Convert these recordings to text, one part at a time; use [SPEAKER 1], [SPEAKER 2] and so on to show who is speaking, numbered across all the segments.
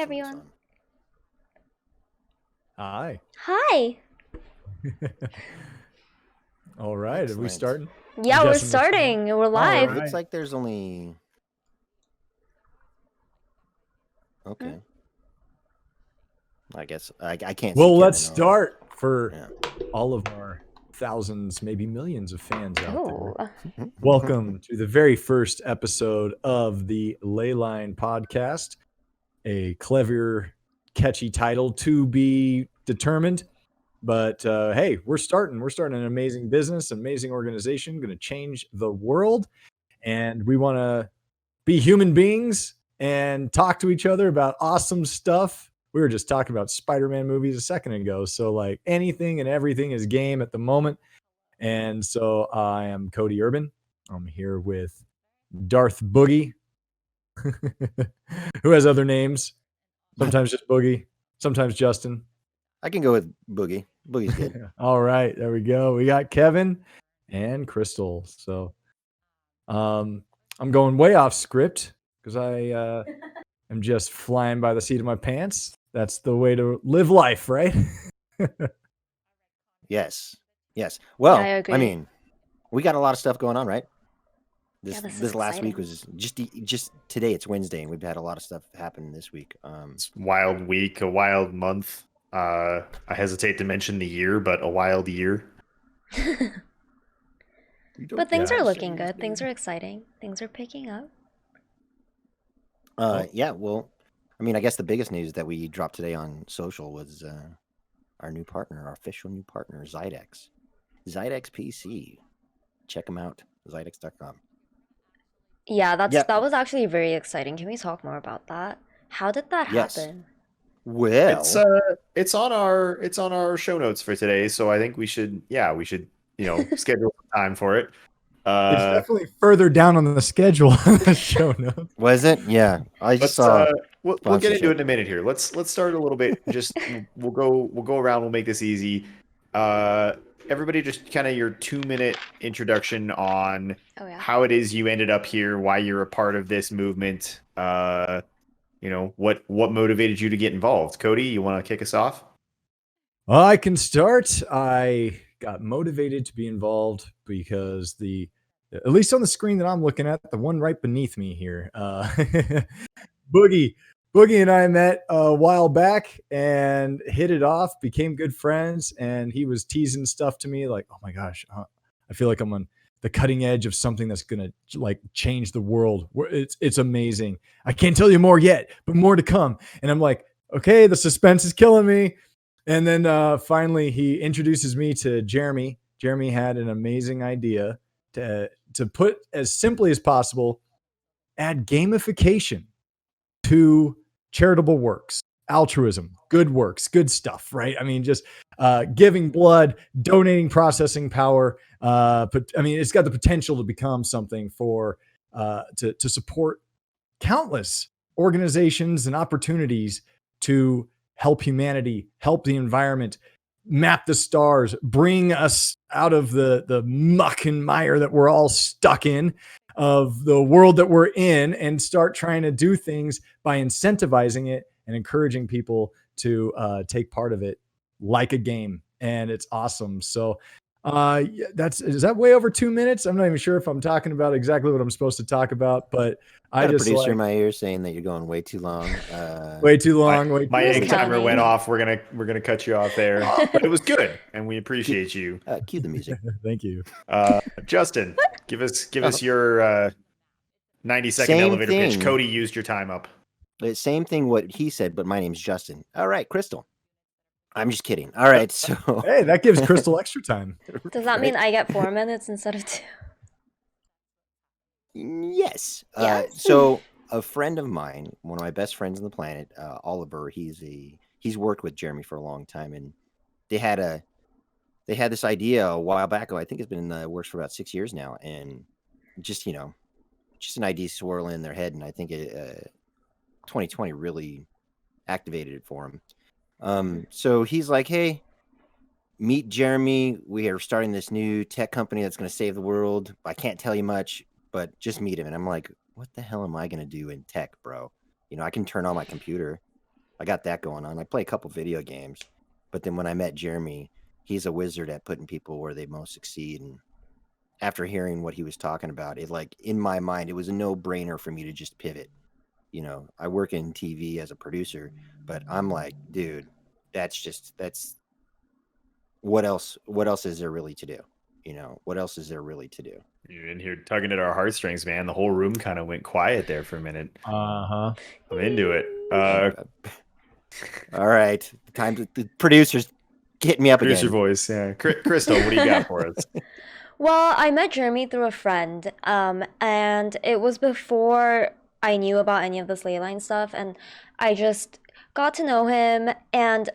[SPEAKER 1] everyone.
[SPEAKER 2] Hi.
[SPEAKER 1] Hi.
[SPEAKER 2] All right, are we starting?
[SPEAKER 1] Yeah,
[SPEAKER 2] I'm
[SPEAKER 1] we're
[SPEAKER 2] guessing
[SPEAKER 1] starting. We're live.
[SPEAKER 2] All right.
[SPEAKER 3] Looks like there's only... Okay. I guess I can't see
[SPEAKER 2] Well,
[SPEAKER 3] Kevin
[SPEAKER 2] let's
[SPEAKER 3] on.
[SPEAKER 2] start for
[SPEAKER 3] Yeah.
[SPEAKER 2] all of our thousands, maybe millions of fans out
[SPEAKER 1] Oh,
[SPEAKER 2] there. Welcome to the very first episode of the Leyline podcast, a clever, catchy title to be determined. But hey, we're starting. We're starting an amazing business, amazing organization, going to change the world. And we want to be human beings and talk to each other about awesome stuff. We were just talking about Spider-Man movies a second ago. So like anything and everything is game at the moment. And so I am Cody Urban. I'm here with Darth Boogie, who has other names. Sometimes just Boogie, sometimes Justin.
[SPEAKER 3] I can go with Boogie. Boogie's good.
[SPEAKER 2] All right, there we go. We got Kevin and Crystal. So I'm going way off script because I am just flying by the seat of my pants. That's the way to live life, right?
[SPEAKER 3] Yes. Well,
[SPEAKER 1] I agree.
[SPEAKER 3] mean, we got a lot of stuff going on, right?
[SPEAKER 1] Yeah, this is
[SPEAKER 3] This last week
[SPEAKER 1] exciting.
[SPEAKER 3] was just today. It's Wednesday, and we've had a lot of stuff happen this week.
[SPEAKER 4] It's a wild week, a wild month. I hesitate to mention the year, but a wild year.
[SPEAKER 1] But things are looking good. Things are exciting. Things are picking up.
[SPEAKER 3] Yeah. Well, I mean, I guess the biggest news that we dropped today on social was our new partner, our official new partner, Zydex. Zydex PC. Check them out. Zydex.com.
[SPEAKER 1] Yeah,
[SPEAKER 3] Yeah.
[SPEAKER 1] that was actually very exciting. Can we talk more about that? How did that
[SPEAKER 3] Yes.
[SPEAKER 1] happen?
[SPEAKER 3] Well,
[SPEAKER 4] It's on our show notes for today, so I think we should schedule some time for it.
[SPEAKER 2] It's definitely further down on the schedule on the show notes.
[SPEAKER 3] was it? Yeah, I just saw.
[SPEAKER 4] We'll get into it in a minute here. Let's start a little bit. Just we'll go around. We'll make this easy. Everybody, just kind of your 2-minute introduction on
[SPEAKER 1] Oh yeah.
[SPEAKER 4] how it is you ended up here, why you're a part of this movement. What motivated you to get involved. Cody, you want to kick us off?
[SPEAKER 2] I can start. I got motivated to be involved because at least on the screen that I'm looking at, the one right beneath me here, Boogie and I met a while back and hit it off, became good friends, and he was teasing stuff to me like, oh my gosh, I feel like I'm on the cutting edge of something that's going to like change the world. It's amazing. I can't tell you more yet, but more to come. And I'm like, okay, the suspense is killing me. And then finally he introduces me to Jeremy. Jeremy had an amazing idea to put, as simply as possible, add gamification to charitable works, altruism, good works, good stuff, right? I mean, just giving blood, donating processing power. But I mean, it's got the potential to become something for to support countless organizations and opportunities to help humanity, help the environment, map the stars, bring us out of the muck and mire that we're all stuck in, of the world that we're in, and start trying to do things by incentivizing it and encouraging people to take part of it like a game. And it's awesome. So is that way over 2 minutes? I'm not even sure if I'm talking about exactly what I'm supposed to talk about, but I
[SPEAKER 3] got a
[SPEAKER 2] just
[SPEAKER 3] producer in my ear saying that you're going way too long.
[SPEAKER 2] way too long.
[SPEAKER 4] My
[SPEAKER 1] Who's
[SPEAKER 4] egg timer
[SPEAKER 1] counting?
[SPEAKER 4] went off. We're gonna cut you off there, but it was good, and we appreciate you.
[SPEAKER 3] Cue the music.
[SPEAKER 2] Thank you.
[SPEAKER 4] Justin, give us your 90-second
[SPEAKER 3] Same
[SPEAKER 4] elevator pitch.
[SPEAKER 3] thing.
[SPEAKER 4] Cody used your time up.
[SPEAKER 3] The same thing what he said, but my name's Justin. All right, Crystal. I'm just kidding. All right, so
[SPEAKER 2] Hey, that gives Crystal extra time.
[SPEAKER 1] Does that mean I get 4 minutes instead of 2?
[SPEAKER 3] yes.
[SPEAKER 1] Yes.
[SPEAKER 3] So a friend of mine, one of my best friends on the planet, Oliver, he's worked with Jeremy for a long time, and they had this idea a while back. I think it's been in the works for about 6 years now, and just an idea swirling in their head, and I think 2020 really activated it for him. So he's like, hey, meet Jeremy. We are starting this new tech company that's going to save the world. I can't tell you much, but just meet him. And I'm like, what the hell am I going to do in tech, bro? I can turn on my computer. I got that going on. I play a couple video games, but then when I met Jeremy, he's a wizard at putting people where they most succeed. And after hearing what he was talking about, it like in my mind, it was a no-brainer for me to just pivot. You know, I work in TV as a producer, but I'm like, dude, that's what else is there really to do? You know, what else is there really to do?
[SPEAKER 4] You're in here tugging at our heartstrings, man. The whole room kind of went quiet there for a minute.
[SPEAKER 2] Uh-huh.
[SPEAKER 4] I'm into it.
[SPEAKER 3] All right, time to the producers get me up
[SPEAKER 4] Producer
[SPEAKER 3] again.
[SPEAKER 4] voice, yeah. Crystal, what do you got for us?
[SPEAKER 1] Well, I met Jeremy through a friend, and it was before I knew about any of this Leyline stuff, and I just got to know him, and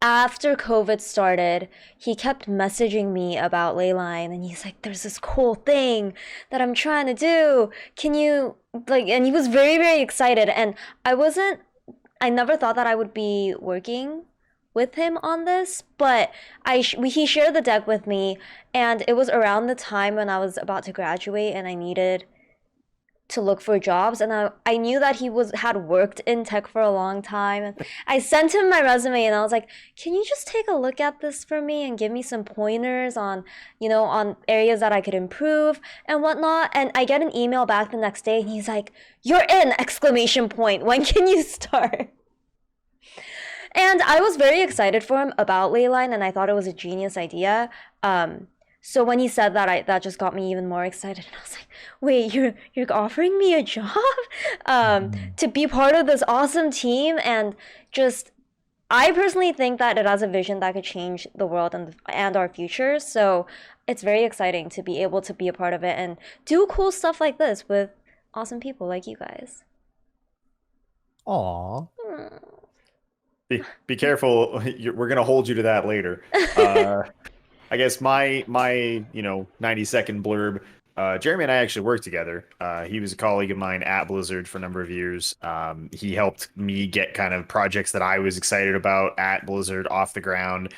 [SPEAKER 1] after COVID started, he kept messaging me about Leyline, and he's like, there's this cool thing that I'm trying to do. Can you, like, and he was very, very excited, and I never thought that I would be working with him on this, but he shared the deck with me, and it was around the time when I was about to graduate and I needed to look for jobs, and I knew that he had worked in tech for a long time, and I sent him my resume and I was like, can you just take a look at this for me and give me some pointers on, on areas that I could improve and whatnot. And I get an email back the next day and he's like, you're in, exclamation point, when can you start? And I was very excited for him about Leyline, and I thought it was a genius idea. So when he said that, that just got me even more excited. And I was like, wait, you're offering me a job to be part of this awesome team? And just, I personally think that it has a vision that could change the world and our future. So it's very exciting to be able to be a part of it and do cool stuff like this with awesome people like you guys.
[SPEAKER 2] Aw.
[SPEAKER 4] Be careful. We're gonna hold you to that later. I guess my 90-second blurb. Jeremy and I actually worked together. He was a colleague of mine at Blizzard for a number of years. He helped me get kind of projects that I was excited about at Blizzard off the ground,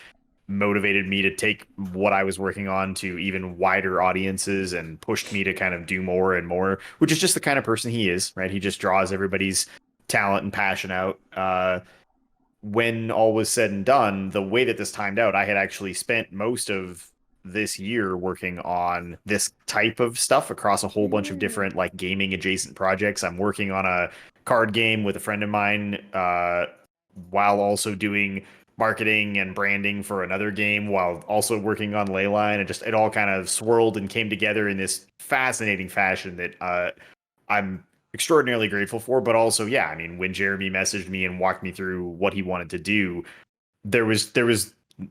[SPEAKER 4] motivated me to take what I was working on to even wider audiences, and pushed me to kind of do more and more, which is just the kind of person he is, right? He just draws everybody's talent and passion out. When all was said and done, the way that this timed out, I had actually spent most of this year working on this type of stuff across a whole bunch of different like gaming adjacent projects. I'm working on a card game with a friend of mine, while also doing marketing and branding for another game, while also working on Leyline, and just it all kind of swirled and came together in this fascinating fashion that I'm extraordinarily grateful for. But also, yeah, I mean, when Jeremy messaged me and walked me through what he wanted to do, there was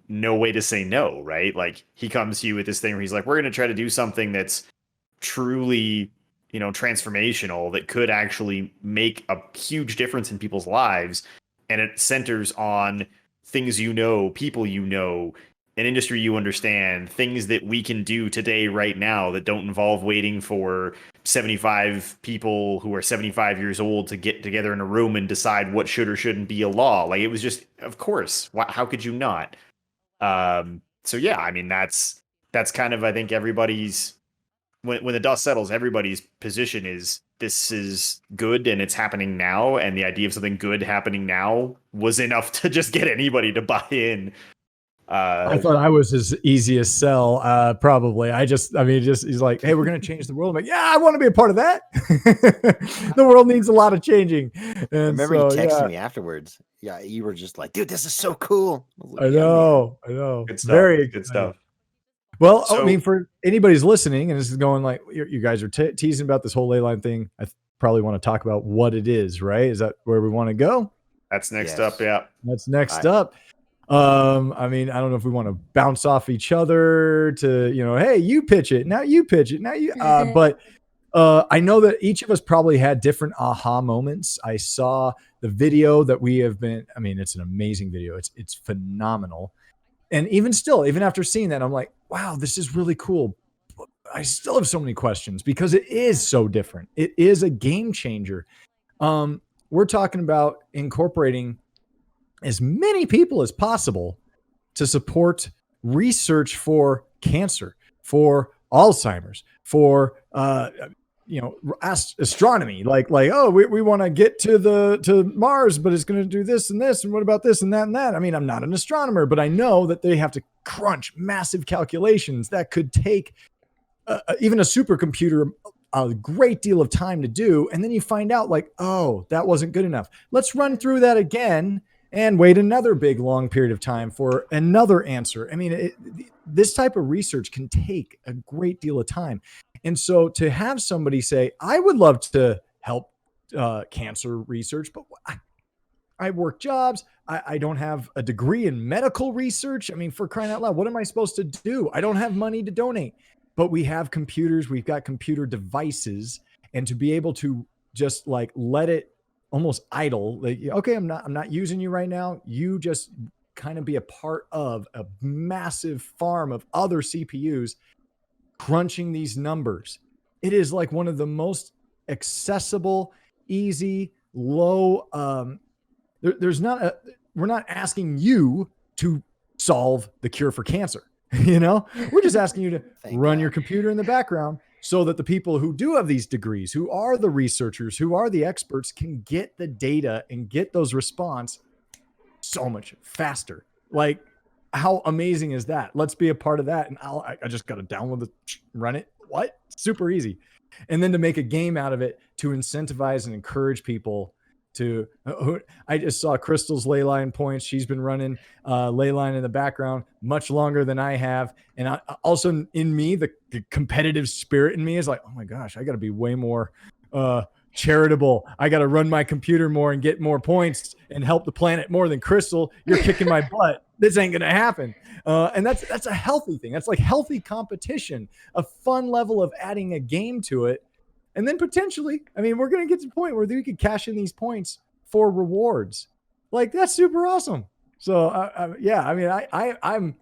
[SPEAKER 4] no way to say no, right? Like, he comes to you with this thing where he's like, we're going to try to do something that's truly, transformational, that could actually make a huge difference in people's lives. And it centers on things, people, an industry you understand, things that we can do today, right now, that don't involve waiting for 75 people who are 75 years old to get together in a room and decide what should or shouldn't be a law. Like, it was just, of course, how could you not? So yeah, I mean, that's kind of, I think, everybody's, when the dust settles, everybody's position is, this is good and it's happening now. And the idea of something good happening now was enough to just get anybody to buy in.
[SPEAKER 2] I thought I was his easiest sell, probably. He's like, hey, we're going to change the world. I'm like, yeah, I want to be a part of that. The world needs a lot of changing. And
[SPEAKER 3] I remember you texted me afterwards. Yeah, you were just like, dude, this is so cool.
[SPEAKER 2] I know.
[SPEAKER 4] Good stuff.
[SPEAKER 2] Very
[SPEAKER 4] good stuff.
[SPEAKER 2] Well, I mean, for anybody's listening, and this is going like, you guys are teasing about this whole Leyline thing. I probably want to talk about what it is, right? Is that where we want to go?
[SPEAKER 4] That's next up. Yeah.
[SPEAKER 2] That's next up. I mean, I don't know if we want to bounce off each other to, hey, you pitch it. Now you pitch it. Now you, but I know that each of us probably had different aha moments. I saw the video that we have been, I mean, it's an amazing video. It's phenomenal. And even after seeing that, I'm like, wow, this is really cool. But I still have so many questions because it is so different. It is a game changer. We're talking about incorporating as many people as possible to support research for cancer, for Alzheimer's, for astronomy, like, oh, we want to get to Mars, but it's going to do this and this, and what about this and that and that. I mean, I'm not an astronomer, but I know that they have to crunch massive calculations that could take even a supercomputer a great deal of time to do. And then you find out, like, oh, that wasn't good enough. Let's run through that again and wait another big long period of time for another answer. I mean, this type of research can take a great deal of time. And so to have somebody say, I would love to help cancer research, but I work jobs. I don't have a degree in medical research. I mean, for crying out loud, what am I supposed to do? I don't have money to donate. But we have computers, we've got computer devices, and to be able to just like let it almost idle, like, okay, I'm not using you right now. You just kind of be a part of a massive farm of other CPUs crunching these numbers. It is like one of the most accessible, easy, low. We're not asking you to solve the cure for cancer. We're just asking you to run your computer in the background so that the people who do have these degrees, who are the researchers, who are the experts, can get the data and get those response so much faster. Like, how amazing is that? Let's be a part of that. And I just got to download run it. What? Super easy. And then to make a game out of it to incentivize and encourage people to, I just saw Crystal's Leyline points. She's been running Leyline in the background much longer than I have. And also in me, the competitive spirit in me is like, oh my gosh, I got to be way more charitable. I got to run my computer more and get more points and help the planet more than Crystal. You're kicking my butt. This ain't going to happen. And that's a healthy thing. That's like healthy competition, a fun level of adding a game to it. And then potentially, I mean, we're going to get to the point where we could cash in these points for rewards. Like, that's super awesome. So yeah, I mean,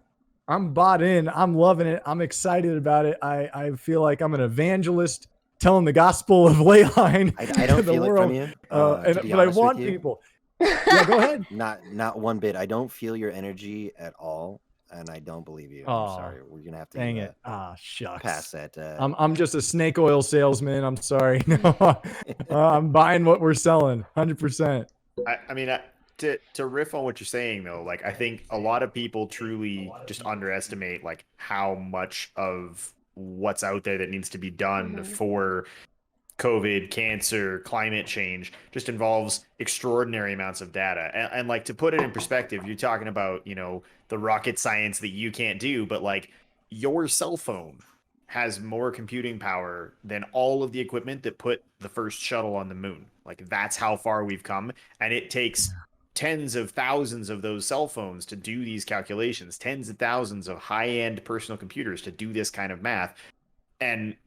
[SPEAKER 2] I'm bought in. I'm loving it. I'm excited about it. I feel like I'm an evangelist telling the gospel of Leyline.
[SPEAKER 3] I don't feel it from you.
[SPEAKER 2] But I want people. Yeah, go ahead.
[SPEAKER 3] Not one bit. I don't feel your energy at all. And I don't believe you. I'm sorry. We're gonna have to
[SPEAKER 2] dang it. Shucks.
[SPEAKER 3] Pass that.
[SPEAKER 2] I'm just a snake oil salesman. I'm sorry. No, I'm buying what we're selling. 100%.
[SPEAKER 4] I mean, to riff on what you're saying though, like, I think a lot of people truly just underestimate like how much of what's out there that needs to be done for COVID, cancer, climate change just involves extraordinary amounts of data. And like, to put it in perspective, you're talking about, the rocket science that you can't do, but like, your cell phone has more computing power than all of the equipment that put the first shuttle on the moon. Like, that's how far we've come. And it takes tens of thousands of those cell phones to do these calculations, tens of thousands of high-end personal computers to do this kind of math. And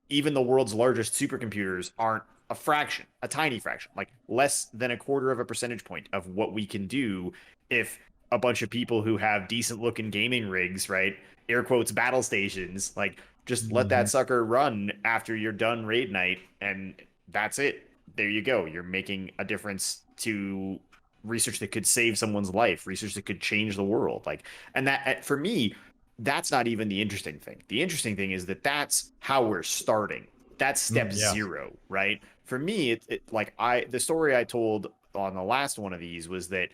[SPEAKER 4] even the world's largest supercomputers aren't a tiny fraction, like less than a quarter of a percentage point of what we can do if a bunch of people who have decent looking gaming rigs, right? Air quotes, battle stations, like, just let that sucker run after you're done raid night, and that's it. There you go. You're making a difference to research that could save someone's life, research that could change the world. Like, and that, for me, that's not even the interesting thing. The interesting thing is that that's how we're starting. That's step zero, right? For me, the story I told on the last one of these was that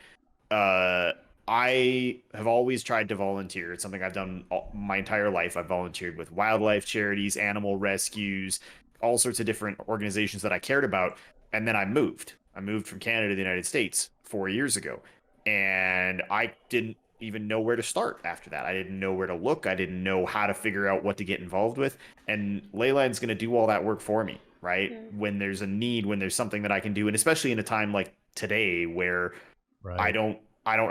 [SPEAKER 4] I have always tried to volunteer. It's something I've done my entire life. I've volunteered with wildlife charities, animal rescues, all sorts of different organizations that I cared about. And then I moved. I moved from Canada to the United States 4 years ago. And I didn't even know where to start after that. I didn't know where to look. I didn't know how to figure out what to get involved with. And Leyline's going to do all that work for me, right? When there's a need, when there's something that I can do. And especially in a time like today where I don't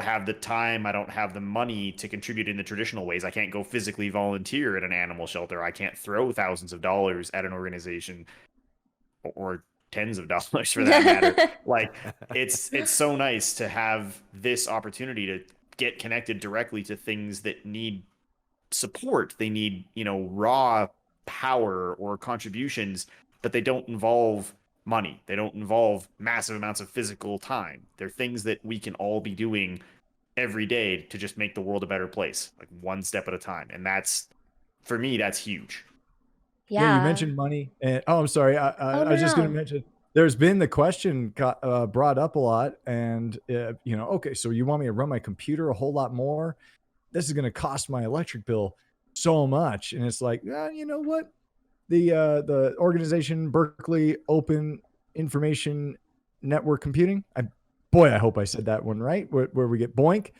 [SPEAKER 4] have the time, I don't have the money to contribute in the traditional ways. I can't go physically volunteer at an animal shelter. I can't throw thousands of dollars at an organization, or tens of dollars for that matter. Like, it's so nice to have this opportunity to get connected directly to things that need support. They need, raw power or contributions, but they don't involve money. They don't involve massive amounts of physical time. They're things that we can all be doing every day to just make the world a better place, like one step at a time. And that's, for me, that's huge.
[SPEAKER 2] Yeah, you
[SPEAKER 1] Yeah.
[SPEAKER 2] mentioned money, and I'm sorry.
[SPEAKER 1] Oh,
[SPEAKER 2] I
[SPEAKER 1] no,
[SPEAKER 2] was just going to
[SPEAKER 1] no.
[SPEAKER 2] mention there's been the question brought up a lot, and okay, so you want me to run my computer a whole lot more? This is going to cost my electric bill so much, and it's like, you know what? The organization Berkeley Open Information Network Computing. I hope I said that one right. Where we get BOINC.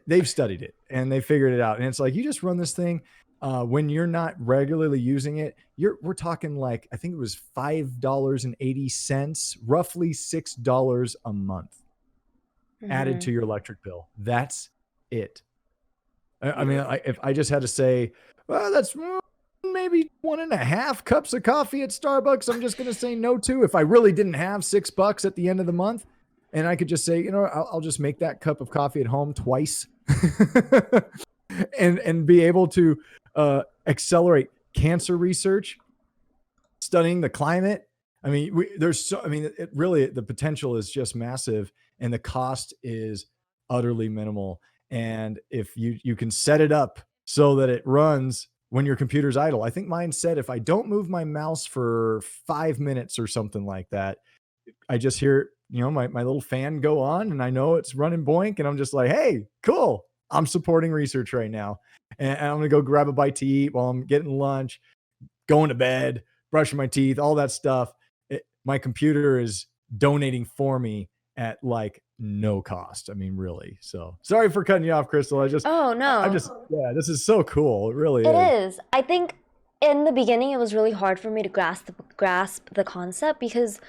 [SPEAKER 2] They've studied it and they figured it out. And it's like you just run this thing. When you're not regularly using it, we're talking like I think it was $5.80, roughly $6 a month added to
[SPEAKER 1] Mhm.
[SPEAKER 2] your electric bill. That's it. I mean,
[SPEAKER 4] Yeah.
[SPEAKER 2] if I just had to say, well, that's maybe 1.5 cups of coffee at Starbucks, I'm just going to say no to. If I really didn't have $6 at the end of the month, and I could just say, I'll just make that cup of coffee at home twice, and be able to accelerate cancer research, studying the climate. I mean, it really, the potential is just massive, and the cost is utterly minimal. And if you can set it up so that it runs when your computer's idle. I think mine said if I don't move my mouse for 5 minutes or something like that, I just hear, my little fan go on and I know it's running BOINC, and I'm just like, hey, cool. I'm supporting research right now. And I'm going to go grab a bite to eat while I'm getting lunch, going to bed, brushing my teeth, all that stuff. My computer is donating for me at like no cost. I mean, really. So sorry for cutting you off, Crystal.
[SPEAKER 1] Oh,
[SPEAKER 2] I'm
[SPEAKER 1] no.
[SPEAKER 2] just, yeah, this is so cool. It really
[SPEAKER 1] It
[SPEAKER 2] is.
[SPEAKER 1] is. I think in the beginning it was really hard for me to grasp the concept because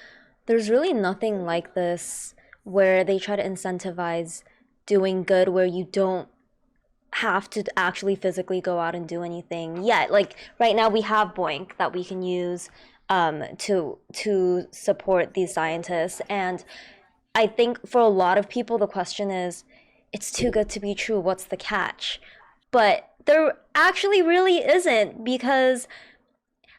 [SPEAKER 1] there's really nothing like this where they try to incentivize doing good where you don't have to actually physically go out and do anything yet. Like right now we have BOINC that we can use to support these scientists, and I think for a lot of people the question is, it's too good to be true. What's the catch? But there actually really isn't, because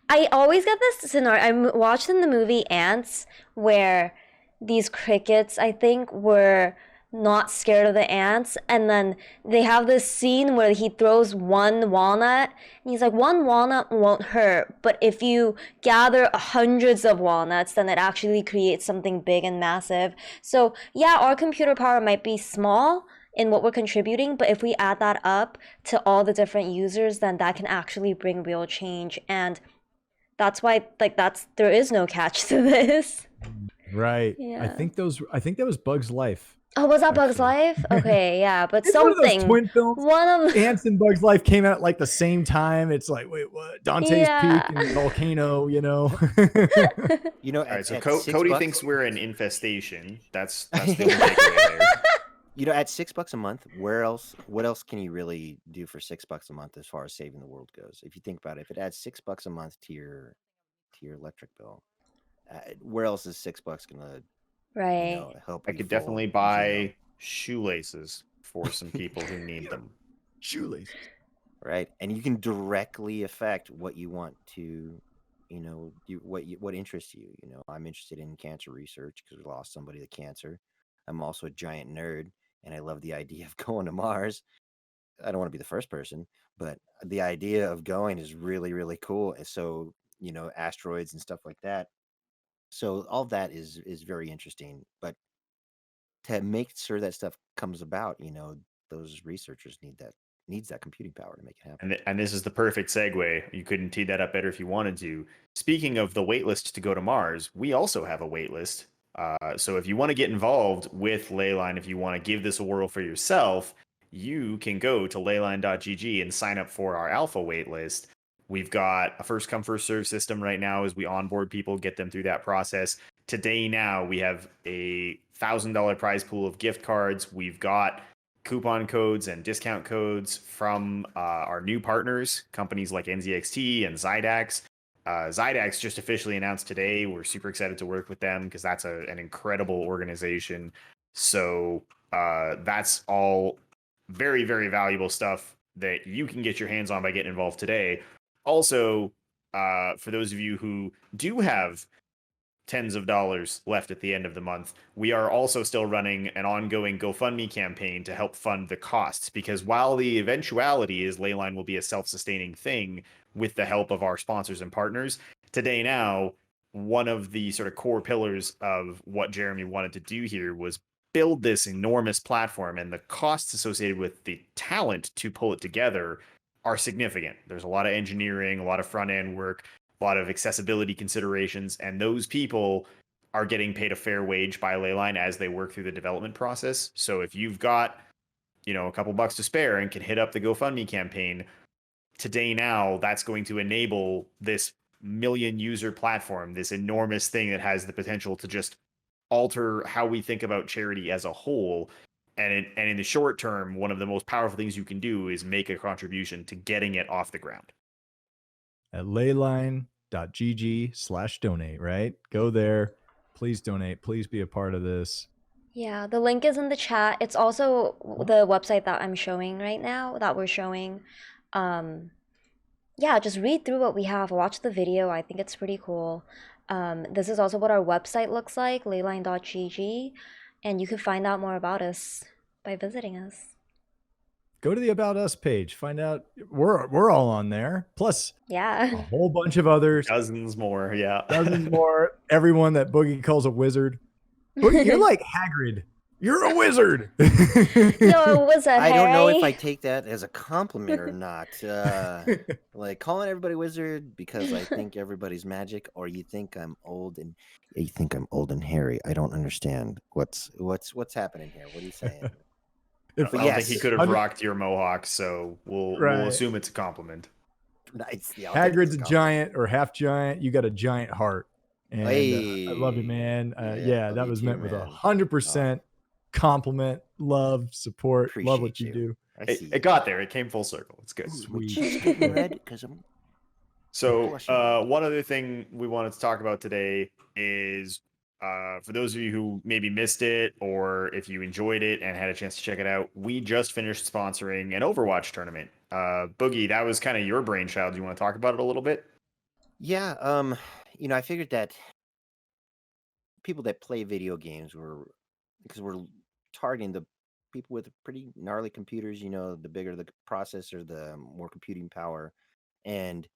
[SPEAKER 1] I always get this scenario. I watched in the movie Ants where these crickets, I think, were not scared of the ants, and then they have this scene where he throws one walnut, and he's like, one walnut won't hurt, but if you gather hundreds of walnuts, then it actually creates something big and massive. So yeah, our computer power might be small in what we're contributing, but if we add that up to all the different users, then that can actually bring real change. And that's why, like, there is no catch to this.
[SPEAKER 2] Right.
[SPEAKER 1] Yeah.
[SPEAKER 2] I think that was Bug's Life.
[SPEAKER 1] Oh, was that Bug's
[SPEAKER 2] Actually.
[SPEAKER 1] Life? Okay, yeah, but
[SPEAKER 2] It's one of those
[SPEAKER 1] something.
[SPEAKER 2] twin films.
[SPEAKER 1] One of
[SPEAKER 2] Ants and Bug's Life came out like the same time. It's like, wait, what? Dante's Peak
[SPEAKER 1] yeah.
[SPEAKER 2] and Volcano,
[SPEAKER 3] You know,
[SPEAKER 4] All right, so
[SPEAKER 3] at
[SPEAKER 4] Cody
[SPEAKER 3] $6,
[SPEAKER 4] thinks we're an infestation. That's the only takeaway there.
[SPEAKER 3] you know, at $6 a month, what else can you really do for $6 a month as far as saving the world goes? If you think about it, if it adds $6 a month to your electric bill, where else is $6 gonna,
[SPEAKER 1] Right.
[SPEAKER 3] help
[SPEAKER 4] I
[SPEAKER 3] you
[SPEAKER 4] could
[SPEAKER 3] full,
[SPEAKER 4] definitely buy shoelaces for some people who need them.
[SPEAKER 2] Shoelaces.
[SPEAKER 3] right? And you can directly affect what you want to, what interests you. I'm interested in cancer research because we lost somebody to cancer. I'm also a giant nerd, and I love the idea of going to Mars. I don't want to be the first person, but the idea of going is really, really cool. And so, asteroids and stuff like that. So all that is very interesting. But to make sure that stuff comes about, those researchers needs that computing power to make it happen.
[SPEAKER 4] And this is the perfect segue. You couldn't tee that up better if you wanted to. Speaking of the waitlist to go to Mars, we also have a waitlist. So if you want to get involved with Leyline, if you want to give this a whirl for yourself, you can go to leyline.gg and sign up for our alpha waitlist. We've got a first come first serve system right now as we onboard people, get them through that process. Today now we have a $1,000 prize pool of gift cards. We've got coupon codes and discount codes from our new partners, companies like NZXT and Zydax. Zydax just officially announced today. We're super excited to work with them because that's an incredible organization. So that's all very, very valuable stuff that you can get your hands on by getting involved today. Also, for those of you who do have tens of dollars left at the end of the month. We are also still running an ongoing GoFundMe campaign to help fund the costs, because while the eventuality is Leyline will be a self-sustaining thing with the help of our sponsors and partners, today now, one of the sort of core pillars of what Jeremy wanted to do here was build this enormous platform, and the costs associated with the talent to pull it together are significant. There's a lot of engineering, a lot of front end work, a lot of accessibility considerations, and those people are getting paid a fair wage by Leyline as they work through the development process. So if you've got, a couple bucks to spare and can hit up the GoFundMe campaign today now, that's going to enable this million user platform, this enormous thing that has the potential to just alter how we think about charity as a whole. And in the short term, one of the most powerful things you can do is make a contribution to getting it off the ground.
[SPEAKER 2] At leyline.gg/donate, right? Go there. Please donate. Please be a part of this.
[SPEAKER 1] Yeah, the link is in the chat. It's also the website that I'm showing right now, that we're showing. Yeah, just read through what we have, watch the video. I think it's pretty cool. This is also what our website looks like, leyline.gg, and you can find out more about us by visiting us.
[SPEAKER 2] Go to the About Us page. Find out we're all on there. Plus a
[SPEAKER 1] Yeah.
[SPEAKER 2] whole bunch of others.
[SPEAKER 4] Dozens more, yeah.
[SPEAKER 2] Dozens more. Everyone that Boogie calls a wizard. Boogie, you're like Hagrid. You're a wizard.
[SPEAKER 1] Yo, it was a
[SPEAKER 3] I don't know if I
[SPEAKER 1] Harry.
[SPEAKER 3] take that as a compliment or not. Like calling everybody wizard because I think everybody's magic, or you think I'm old and hairy. I don't understand what's happening here. What are you saying?
[SPEAKER 4] I don't think he
[SPEAKER 3] yes.
[SPEAKER 4] could have rocked your mohawk, so we'll assume it's a compliment.
[SPEAKER 3] Nice. Yeah, I'll take it as
[SPEAKER 2] Hagrid's a
[SPEAKER 3] compliment.
[SPEAKER 2] giant or half giant. You got a giant heart. And I love you,
[SPEAKER 3] Hey.
[SPEAKER 2] man.
[SPEAKER 3] Yeah, love
[SPEAKER 2] that
[SPEAKER 3] you
[SPEAKER 2] was
[SPEAKER 3] too,
[SPEAKER 2] meant with
[SPEAKER 3] man.
[SPEAKER 2] 100% compliment, love, support. Love what
[SPEAKER 3] Appreciate
[SPEAKER 2] you do.
[SPEAKER 3] I see.
[SPEAKER 4] It got there. It came full circle. It's good.
[SPEAKER 3] Ooh, my
[SPEAKER 2] Sweet.
[SPEAKER 3] cheeks getting red because I'm
[SPEAKER 4] So
[SPEAKER 3] blushing.
[SPEAKER 4] one other thing we wanted to talk about today is for those of you who maybe missed it, or if you enjoyed it and had a chance to check it out, we just finished sponsoring an Overwatch tournament. Boogie, that was kind of your brainchild. Do you want to talk about it a little bit?
[SPEAKER 3] Yeah, I figured that people that play video games because we're targeting the people with pretty gnarly computers, the bigger the processor, the more computing power, and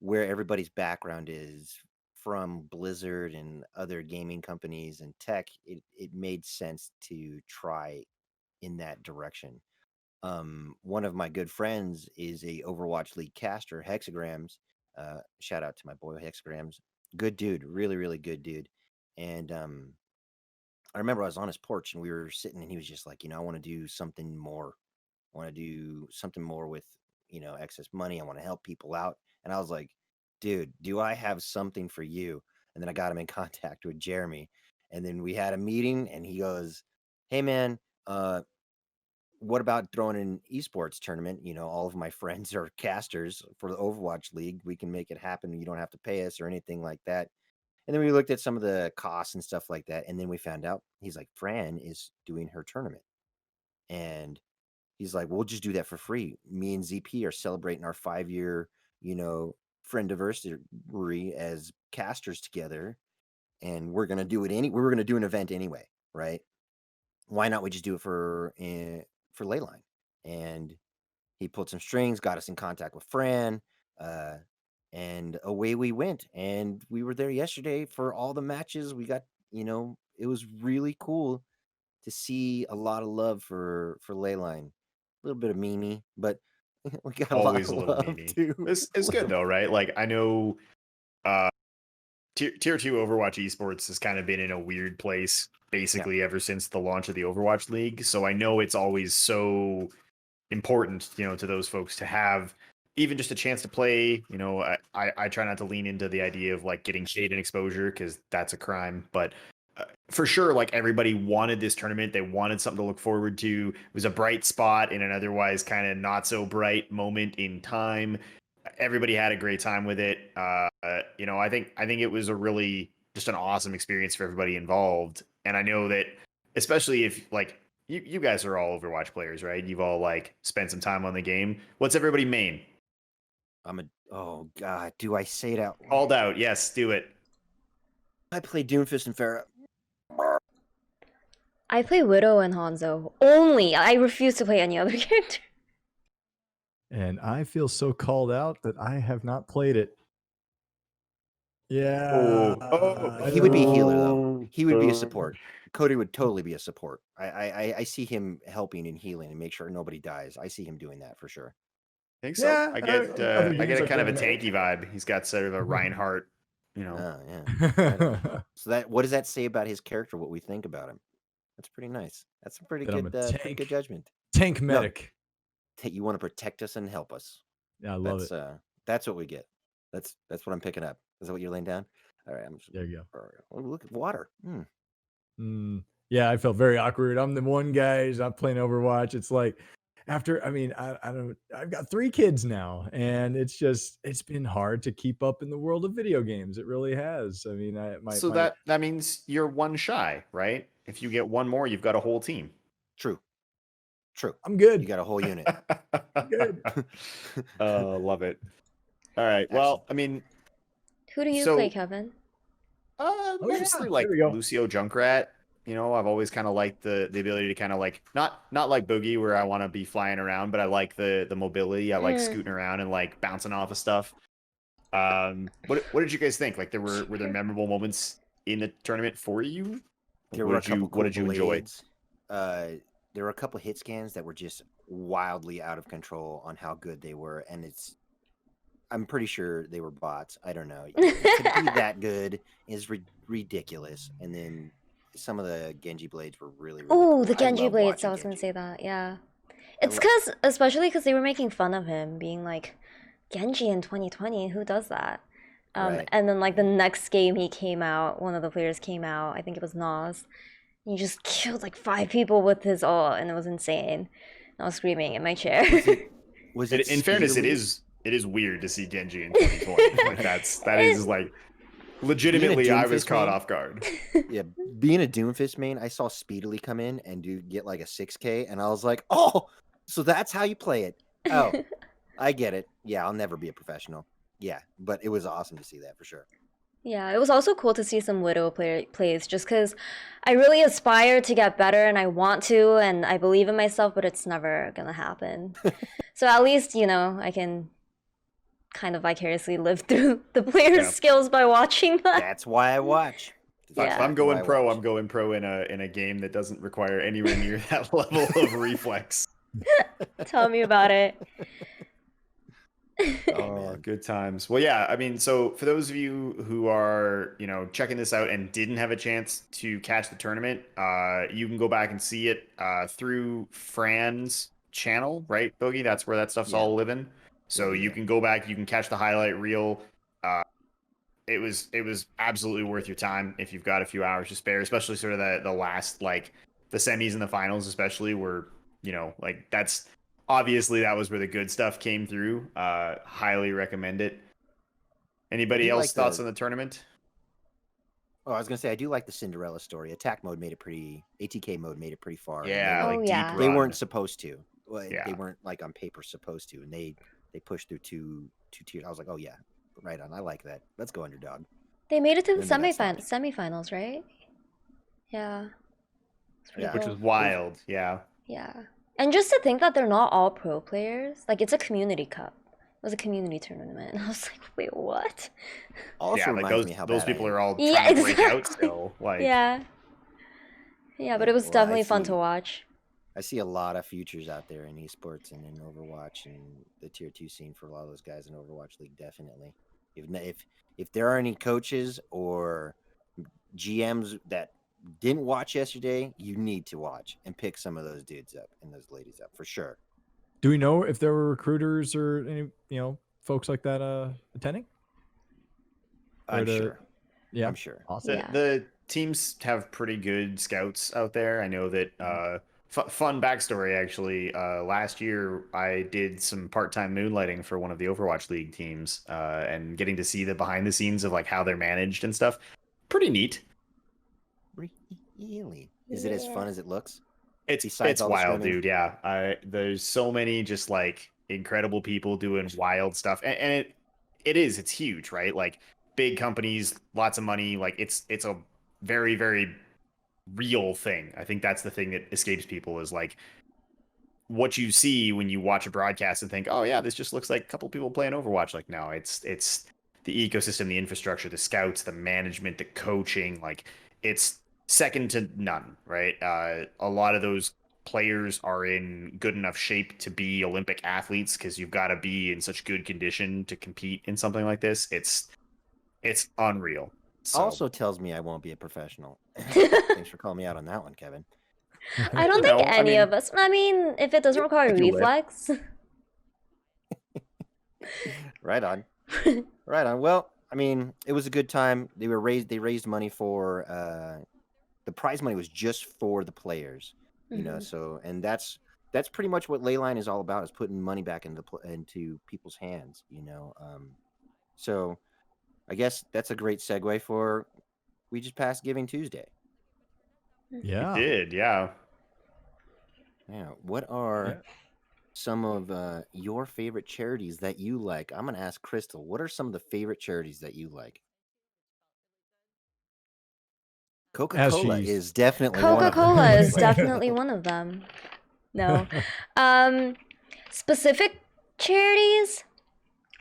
[SPEAKER 3] where everybody's background is from Blizzard and other gaming companies and tech, it made sense to try in that direction. One of my good friends is a Overwatch League caster, Hexagrams. Shout out to my boy Hexagrams. Good dude, really, really good dude. And I remember I was on his porch and we were sitting and he was just like, I want to do something more. I want to do something more with, excess money. I want to help people out. And I was like, dude, do I have something for you? And then I got him in contact with Jeremy. And then we had a meeting and he goes, hey man, what about throwing an esports tournament? All of my friends are casters for the Overwatch League. We can make it happen. You don't have to pay us or anything like that. And then we looked at some of the costs and stuff like that. And then we found out he's like, Fran is doing her tournament. And he's like, we'll just do that for free. Me and ZP are celebrating our 5-year, friend anniversary as casters together. And we're going to do it we were going to do an event anyway, right? Why not we just do it for Leyline? And he pulled some strings, got us in contact with Fran, and away we went. And we were there yesterday for all the matches. We got, it was really cool to see a lot of love for Leyline. A little bit of Mimi, but we got
[SPEAKER 4] Always
[SPEAKER 3] a
[SPEAKER 4] a
[SPEAKER 3] lot
[SPEAKER 4] little
[SPEAKER 3] of love
[SPEAKER 4] Mimi.
[SPEAKER 3] too.
[SPEAKER 4] It's good though, right? Like I know tier 2 Overwatch esports has kind of been in a weird place basically ever since the launch of the Overwatch League. So I know it's always so important, to those folks to have even just a chance to play. I try not to lean into the idea of like getting shade and exposure because that's a crime, but for sure, like everybody wanted this tournament. They wanted something to look forward to. It was a bright spot in an otherwise kind of not so bright moment in time. Everybody had a great time with it. I think it was a really just an awesome experience for everybody involved. And I know that especially if like you guys are all Overwatch players, right? You've all like spent some time on the game. What's everybody main?
[SPEAKER 3] Oh God, do I say that?
[SPEAKER 4] Called out. Yes, do it.
[SPEAKER 3] I played Doomfist and Farah.
[SPEAKER 1] I play Widow and Hanzo only. I refuse to play any other character.
[SPEAKER 2] And I feel so called out that I have not played it. Yeah.
[SPEAKER 3] He would be a healer though. He would be a support. Cody would totally be a support. I see him helping and healing and make sure nobody dies. I see him doing that for sure.
[SPEAKER 4] I think so.
[SPEAKER 2] Yeah,
[SPEAKER 4] I
[SPEAKER 2] other
[SPEAKER 4] get
[SPEAKER 2] games
[SPEAKER 4] a
[SPEAKER 2] I've
[SPEAKER 4] kind of a
[SPEAKER 2] played.
[SPEAKER 4] tanky vibe. He's got sort of a Reinhardt,
[SPEAKER 3] Oh yeah. Right on. So that what does that say about his character? What we think about him? That's pretty nice. That's a pretty
[SPEAKER 2] That I'm
[SPEAKER 3] good,
[SPEAKER 2] a
[SPEAKER 3] pretty good
[SPEAKER 2] tank.
[SPEAKER 3] judgment.
[SPEAKER 2] Tank medic.
[SPEAKER 3] You want to protect us and help us.
[SPEAKER 2] Yeah, I love
[SPEAKER 3] That's
[SPEAKER 2] it.
[SPEAKER 3] that's what we get. That's what I'm picking up. Is that what you're laying down? All right.
[SPEAKER 2] There you go.
[SPEAKER 3] Oh, look at water.
[SPEAKER 2] Yeah, I felt very awkward. I'm the one guy who's not playing Overwatch. It's like after, I mean, I don't, I've got 3 kids now, and it's been hard to keep up in the world of video games. It really has. I mean,
[SPEAKER 4] So that means you're one shy, right? If you get one more, you've got a whole team.
[SPEAKER 3] True.
[SPEAKER 2] I'm good.
[SPEAKER 3] You got a whole unit.
[SPEAKER 2] Good.
[SPEAKER 4] Love it. All right. Well, I mean,
[SPEAKER 1] Who do you
[SPEAKER 4] So-
[SPEAKER 1] play, Kevin?
[SPEAKER 4] mostly
[SPEAKER 2] yeah,
[SPEAKER 4] like
[SPEAKER 2] there we go.
[SPEAKER 4] Lucio Junkrat. You know, I've always kind of liked the ability to kind of like not like Boogie where I want to be flying around, but I like the mobility. I like scooting around and like bouncing off of stuff. What did you guys think? Like, were there memorable moments in the tournament for you?
[SPEAKER 3] There were a couple
[SPEAKER 4] what did you enjoy?
[SPEAKER 3] blades. There were a couple hit scans that were just wildly out of control on how good they were, and I'm pretty sure they were bots. I don't know. To be that good is ridiculous. And then some of the Genji blades were really, really
[SPEAKER 1] Oh,
[SPEAKER 3] cool.
[SPEAKER 1] the
[SPEAKER 3] I
[SPEAKER 1] Genji
[SPEAKER 3] love
[SPEAKER 1] blades.
[SPEAKER 3] watching
[SPEAKER 1] I was gonna
[SPEAKER 3] Genji.
[SPEAKER 1] say that. Yeah, it's especially because they were making fun of him, being like, Genji in 2020. Who does that?
[SPEAKER 3] Right.
[SPEAKER 1] And then like the next game he came out, one of the players came out. I think it was Nas. He just killed like 5 people with his ult, and it was insane. I was screaming in my chair.
[SPEAKER 3] Was it
[SPEAKER 4] In fairness, it
[SPEAKER 3] speedily-
[SPEAKER 4] is weird to see Genji in 2020. Like that is like legitimately I was
[SPEAKER 3] Doomfist
[SPEAKER 4] caught
[SPEAKER 3] main?
[SPEAKER 4] off guard.
[SPEAKER 3] Yeah, being a Doomfist main, I saw Speedily come in and get like a 6K, and I was like, oh, so that's how you play it. Oh, I get it. Yeah, I'll never be a professional. Yeah, but it was awesome to see that for sure.
[SPEAKER 1] Yeah, it was also cool to see some Widow plays just because I really aspire to get better and I want to and I believe in myself, but it's never gonna happen. So at least, I can kind of vicariously live through the player's
[SPEAKER 4] Yeah.
[SPEAKER 1] skills by watching that.
[SPEAKER 3] That's why I watch.
[SPEAKER 4] If
[SPEAKER 1] Yeah.
[SPEAKER 4] I'm going
[SPEAKER 3] Why
[SPEAKER 4] pro,
[SPEAKER 3] watch?
[SPEAKER 4] I'm going pro in a game that doesn't require anywhere near that level of reflex.
[SPEAKER 1] Tell me about it.
[SPEAKER 4] Oh, good times. Well, yeah, I mean, so for those of you who are, checking this out and didn't have a chance to catch the tournament, you can go back and see it through Fran's channel, right, Boogie? That's where that stuff's
[SPEAKER 3] Yeah.
[SPEAKER 4] all living. So you can go back, you can catch the highlight reel. It was absolutely worth your time if you've got a few hours to spare, especially sort of the last, like the semis and the finals, especially where, like that's obviously that was where the good stuff came through. Highly recommend it. Anybody
[SPEAKER 3] I do
[SPEAKER 4] else
[SPEAKER 3] like
[SPEAKER 4] thoughts
[SPEAKER 3] the-
[SPEAKER 4] on the tournament?
[SPEAKER 3] Oh, I was gonna say I do like the Cinderella story. Attack mode made it pretty. ATK mode made it pretty far. and
[SPEAKER 4] Yeah,
[SPEAKER 1] Oh,
[SPEAKER 4] like deep
[SPEAKER 1] yeah.
[SPEAKER 3] they
[SPEAKER 4] run.
[SPEAKER 3] weren't supposed to. Well,
[SPEAKER 4] Yeah.
[SPEAKER 3] They weren't like on paper supposed to, and they pushed through two tiers. I was like, oh yeah, right on. I like that. Let's go underdog.
[SPEAKER 1] They made it to the
[SPEAKER 3] Then they got
[SPEAKER 1] semifinals, right? Yeah. It's pretty
[SPEAKER 3] Yeah.
[SPEAKER 4] Which
[SPEAKER 1] cool.
[SPEAKER 4] was wild. Yeah.
[SPEAKER 1] Yeah. And just to think that they're not all pro players, like it's a community cup. It was a community tournament. And I was like, wait, what?
[SPEAKER 3] Also
[SPEAKER 4] Yeah, like
[SPEAKER 3] reminds me how
[SPEAKER 4] those
[SPEAKER 3] bad I
[SPEAKER 4] people
[SPEAKER 3] am.
[SPEAKER 4] are all
[SPEAKER 1] Yeah,
[SPEAKER 4] trying to break out
[SPEAKER 1] exactly.
[SPEAKER 4] still. Like
[SPEAKER 1] Yeah. Yeah, but it was
[SPEAKER 3] Well, I
[SPEAKER 1] definitely fun to
[SPEAKER 3] see-
[SPEAKER 1] watch.
[SPEAKER 3] I see a lot of futures out there in esports and in Overwatch and the tier 2 scene for a lot of those guys in Overwatch League. Definitely, if there are any coaches or GMs that didn't watch yesterday, you need to watch and pick some of those dudes up and those ladies up for sure.
[SPEAKER 2] Do we know if there were recruiters or any, folks like that attending?
[SPEAKER 3] I'm
[SPEAKER 2] Or the-
[SPEAKER 3] sure.
[SPEAKER 2] Yeah.
[SPEAKER 3] I'm sure.
[SPEAKER 2] Awesome.
[SPEAKER 1] Yeah.
[SPEAKER 4] the teams have pretty good scouts out there. I know that fun backstory actually. Last year I did some part-time moonlighting for one of the Overwatch League teams, and getting to see the behind the scenes of like how they're managed and stuff. Pretty neat.
[SPEAKER 3] Really? Is it as fun as it looks?
[SPEAKER 4] It's
[SPEAKER 3] Besides all the
[SPEAKER 4] wild,
[SPEAKER 3] scrimming?
[SPEAKER 4] dude. Yeah, there's so many just like incredible people doing wild stuff, and it's huge, right? Like big companies, lots of money. Like it's a very, very real thing. I think that's the thing that escapes people is like what you see when you watch a broadcast and think, oh yeah, this just looks like a couple people playing Overwatch. Like no, it's the ecosystem, the infrastructure, the scouts, the management, the coaching. Like it's second to none, right? A lot of those players are in good enough shape to be Olympic athletes because you've got to be in such good condition to compete in something like this. It's unreal. So
[SPEAKER 3] Also tells me I won't be a professional. Thanks for calling me out on that one, Kevin.
[SPEAKER 1] I don't
[SPEAKER 4] you
[SPEAKER 1] think
[SPEAKER 4] know, I
[SPEAKER 1] any
[SPEAKER 4] mean,
[SPEAKER 1] of us. I mean, if it doesn't require
[SPEAKER 4] you would.
[SPEAKER 1] reflex.
[SPEAKER 3] Right on. Right on. Well, I mean, it was a good time. They raised money for the prize money was just for the players, so and that's pretty much what Leyline is all about, is putting money back into people's hands, so I guess that's a great segue for we just passed Giving Tuesday.
[SPEAKER 2] Yeah.
[SPEAKER 4] It did, yeah.
[SPEAKER 3] Yeah. What are some of your favorite charities that you like? I'm going to ask Crystal, what are some of the favorite charities that you like? Coca-Cola is definitely one of them.
[SPEAKER 1] Coca-Cola is definitely one of them. No. Specific charities?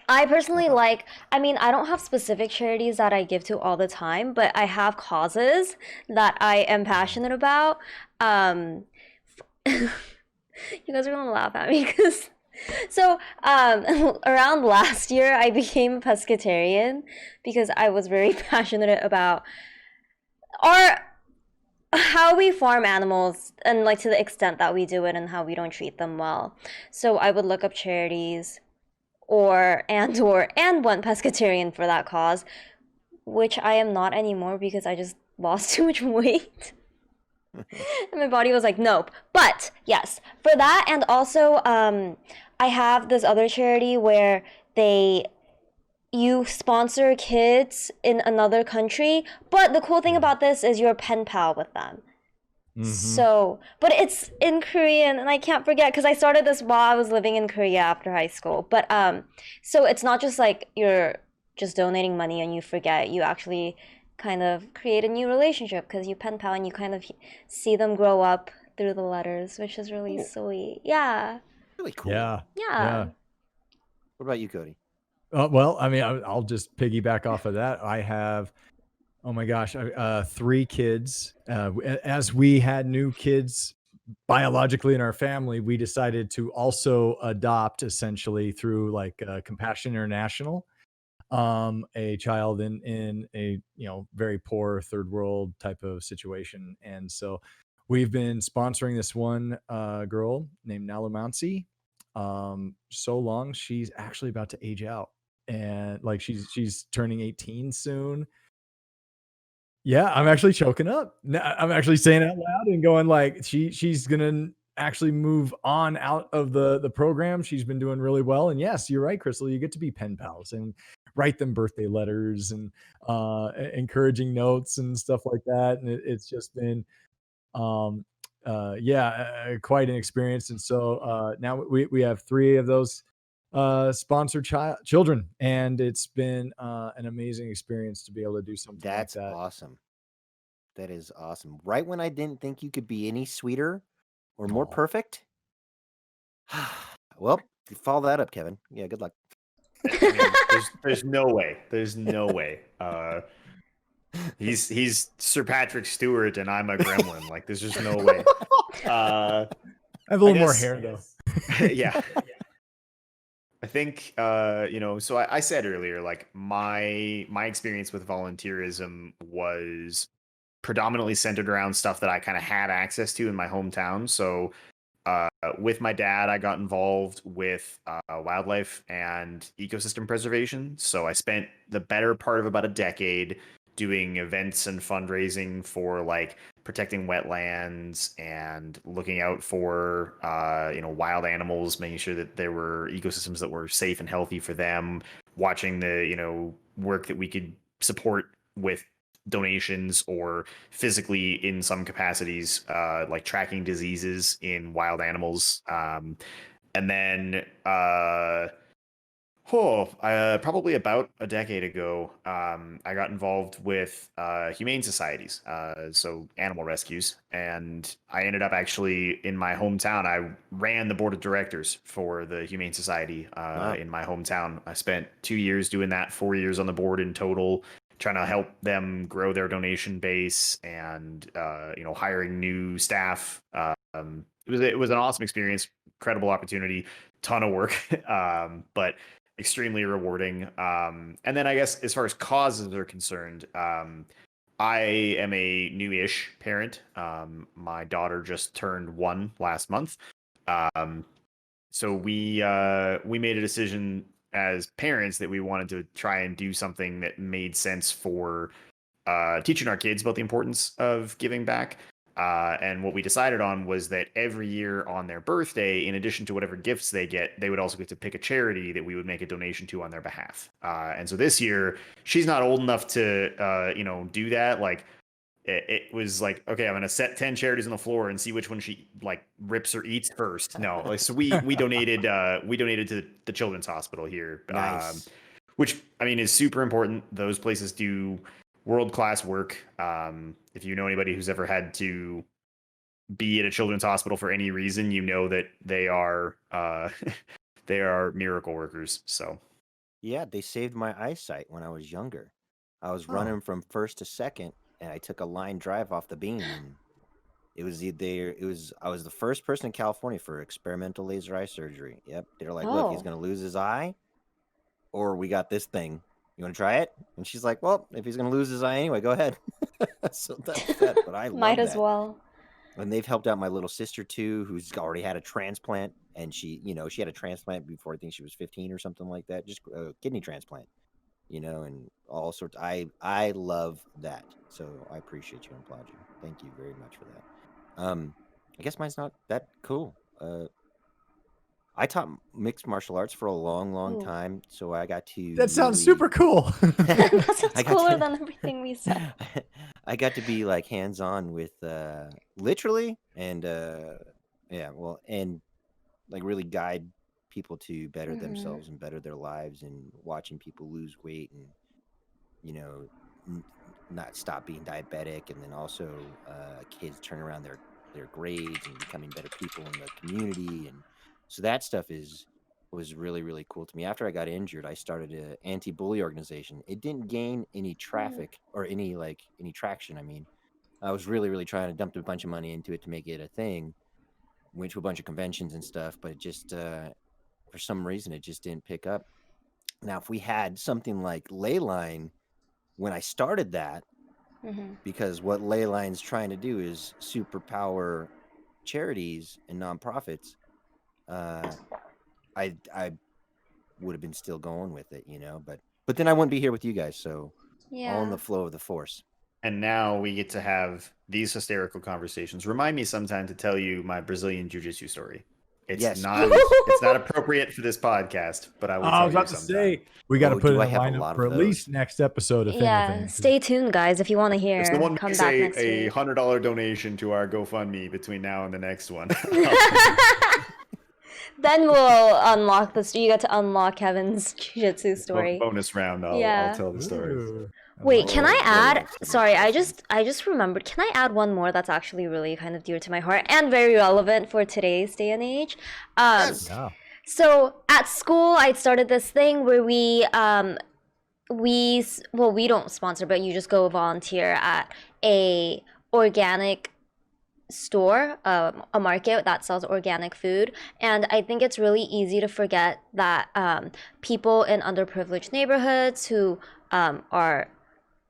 [SPEAKER 1] I personally like, I mean, I don't have specific charities that I give to all the time, but I have causes that I am passionate about. You guys are gonna laugh at me because so around last year I became a pescatarian because I was very passionate about our how we farm animals and like to the extent that we do it and how we don't treat them well. So I would look up charities and went pescatarian for that cause, which I am not anymore because I just lost too much weight. And my body was like, nope. But yes, for that, and also I have this other charity where you sponsor kids in another country, but the cool thing about this is you're a pen pal with them. So, but it's in Korean, and I can't forget because I started this while I was living in Korea after high school. But so it's not just like you're just donating money and you forget. You actually kind of create a new relationship because you pen pal and you kind of see them grow up through the letters, which is really sweet. Yeah.
[SPEAKER 3] Really cool.
[SPEAKER 2] Yeah.
[SPEAKER 1] Yeah.
[SPEAKER 3] What about you, Cody?
[SPEAKER 2] Well, I mean, I'll just piggyback off of that. I have, oh my gosh, 3 kids. As we had new kids biologically in our family, we decided to also adopt essentially through like Compassion International, a child in a very poor third world type of situation, and so we've been sponsoring this one girl named Nalumansi. So long, she's actually about to age out, and like she's turning 18 soon. Yeah, I'm actually choking up. I'm actually saying it out loud and going like she's gonna actually move on out of the program. She's been doing really well, and yes, you're right, Crystal. You get to be pen pals and write them birthday letters and encouraging notes and stuff like that. And it's just been quite an experience. And so now we have 3 of those sponsored children, and it's been an amazing experience to be able to do something
[SPEAKER 3] That's
[SPEAKER 2] like that.
[SPEAKER 3] awesome. That is awesome. Right when I didn't think you could be any sweeter or more perfect. Well, you follow that up, Kevin. Yeah, good luck.
[SPEAKER 4] I mean, there's no way. There's no way. He's Sir Patrick Stewart and I'm a gremlin. Like there's just no way.
[SPEAKER 2] I have a little more
[SPEAKER 4] guess-
[SPEAKER 2] hair though.
[SPEAKER 4] Yeah. I think so I said earlier, like my experience with volunteerism was predominantly centered around stuff that I kind of had access to in my hometown. So with my dad, I got involved with wildlife and ecosystem preservation. So I spent the better part of about a decade doing events and fundraising for like protecting wetlands and looking out for wild animals, making sure that there were ecosystems that were safe and healthy for them, watching the work that we could support with donations or physically in some capacities, like tracking diseases in wild animals. And then Probably about a decade ago, I got involved with humane societies, so animal rescues, and I ended up actually in my hometown. I ran the board of directors for the Humane Society
[SPEAKER 3] Wow.
[SPEAKER 4] in my hometown. I spent 2 years doing that, 4 years on the board in total, trying to help them grow their donation base and hiring new staff. It was an awesome experience, incredible opportunity, ton of work, but extremely rewarding. And then I guess as far as causes are concerned, I am a new-ish parent. My daughter just turned 1 last month. Um, so we made a decision as parents that we wanted to try and do something that made sense for teaching our kids about the importance of giving back. And what we decided on was that every year on their birthday, in addition to whatever gifts they get, they would also get to pick a charity that we would make a donation to on their behalf. And so this year, she's not old enough to, do that. Like, it was like, okay, I'm gonna set 10 charities on the floor and see which one she like rips or eats first. No, like, so we donated to the Children's Hospital here,
[SPEAKER 3] Nice.
[SPEAKER 4] which I mean is super important. Those places do world-class work. If you know anybody who's ever had to be at a children's hospital for any reason, you know that they are they are miracle workers. So
[SPEAKER 3] Yeah, they saved my eyesight when I was younger. I was
[SPEAKER 2] Oh.
[SPEAKER 3] running from first to second, and I took a line drive off the beam, and I was the first person in California for experimental laser eye surgery. Yep, they're like, look, he's
[SPEAKER 1] Oh.
[SPEAKER 3] gonna lose his eye, or we got this thing. You want to try it? And she's like, well, if he's gonna lose his eye anyway, go ahead. So that's that. But I
[SPEAKER 1] Might
[SPEAKER 3] love
[SPEAKER 1] as
[SPEAKER 3] that.
[SPEAKER 1] well.
[SPEAKER 3] And they've helped out my little sister too, who's already had a transplant, and she had a transplant before I think she was 15 or something like that, just a kidney transplant, and all sorts. I love that, so I appreciate you and applaud you. Thank you very much for that. I guess mine's not that cool. I taught mixed martial arts for a long, long
[SPEAKER 1] Ooh.
[SPEAKER 3] time, so I got to.
[SPEAKER 2] That sounds
[SPEAKER 3] really-
[SPEAKER 2] super cool.
[SPEAKER 1] That sounds
[SPEAKER 3] I got
[SPEAKER 1] cooler
[SPEAKER 3] to-
[SPEAKER 1] than everything we said.
[SPEAKER 3] I got to be like hands on with literally and and like really guide people to better
[SPEAKER 1] Mhm.
[SPEAKER 3] themselves and better their lives, and watching people lose weight and not stop being diabetic, and then also kids turn around their grades and becoming better people in the community, and so that stuff was really, really cool to me. After I got injured, I started an anti-bully organization. It didn't gain any traffic or any traction. I mean, I was really, really trying to dump a bunch of money into it to make it a thing. Went to a bunch of conventions and stuff, but it just for some reason it just didn't pick up. Now, if we had something like Leyline when I started that,
[SPEAKER 1] Mhm.
[SPEAKER 3] because what Leyline's trying to do is superpower charities and nonprofits, I would have been still going with it, but then I wouldn't be here with you guys, so all in
[SPEAKER 1] Yeah.
[SPEAKER 3] the flow of the force.
[SPEAKER 4] and now we get to have these hysterical conversations. Remind me sometime to tell you my Brazilian jiu-jitsu story. It's
[SPEAKER 3] Yes,
[SPEAKER 4] not
[SPEAKER 3] please.
[SPEAKER 4] it's not appropriate for this podcast, but I will
[SPEAKER 2] I
[SPEAKER 4] tell
[SPEAKER 2] was
[SPEAKER 4] you
[SPEAKER 2] about to
[SPEAKER 4] sometime.
[SPEAKER 2] say we got to
[SPEAKER 3] Oh,
[SPEAKER 2] put
[SPEAKER 3] do
[SPEAKER 2] it
[SPEAKER 3] I
[SPEAKER 2] in
[SPEAKER 3] have a
[SPEAKER 2] lineup
[SPEAKER 3] lot
[SPEAKER 2] for
[SPEAKER 3] of
[SPEAKER 2] at least
[SPEAKER 3] those?
[SPEAKER 2] next episode, if
[SPEAKER 1] Yeah.
[SPEAKER 2] anything.
[SPEAKER 1] Stay tuned, guys, if you want to hear.
[SPEAKER 4] If someone
[SPEAKER 1] Come
[SPEAKER 4] makes
[SPEAKER 1] back
[SPEAKER 4] a
[SPEAKER 1] next week.
[SPEAKER 4] $100 donation to our GoFundMe between now and the next one,
[SPEAKER 1] Then we'll unlock this. You get to unlock Kevin's jiu-jitsu story.
[SPEAKER 4] bonus round, I'll
[SPEAKER 1] Yeah.
[SPEAKER 4] tell the story.
[SPEAKER 2] Ooh, I
[SPEAKER 1] Wait,
[SPEAKER 2] like
[SPEAKER 1] can
[SPEAKER 2] it.
[SPEAKER 1] I
[SPEAKER 3] Really
[SPEAKER 1] add?
[SPEAKER 3] like some
[SPEAKER 1] Sorry,
[SPEAKER 3] questions.
[SPEAKER 1] I just remembered. Can I add one more that's actually really kind of dear to my heart and very relevant for today's day and age?
[SPEAKER 3] Yes.
[SPEAKER 2] Yeah.
[SPEAKER 1] So at school, I started this thing where we don't sponsor, but you just go volunteer at a organic store, a market that sells organic food. And I think it's really easy to forget that people in underprivileged neighborhoods who are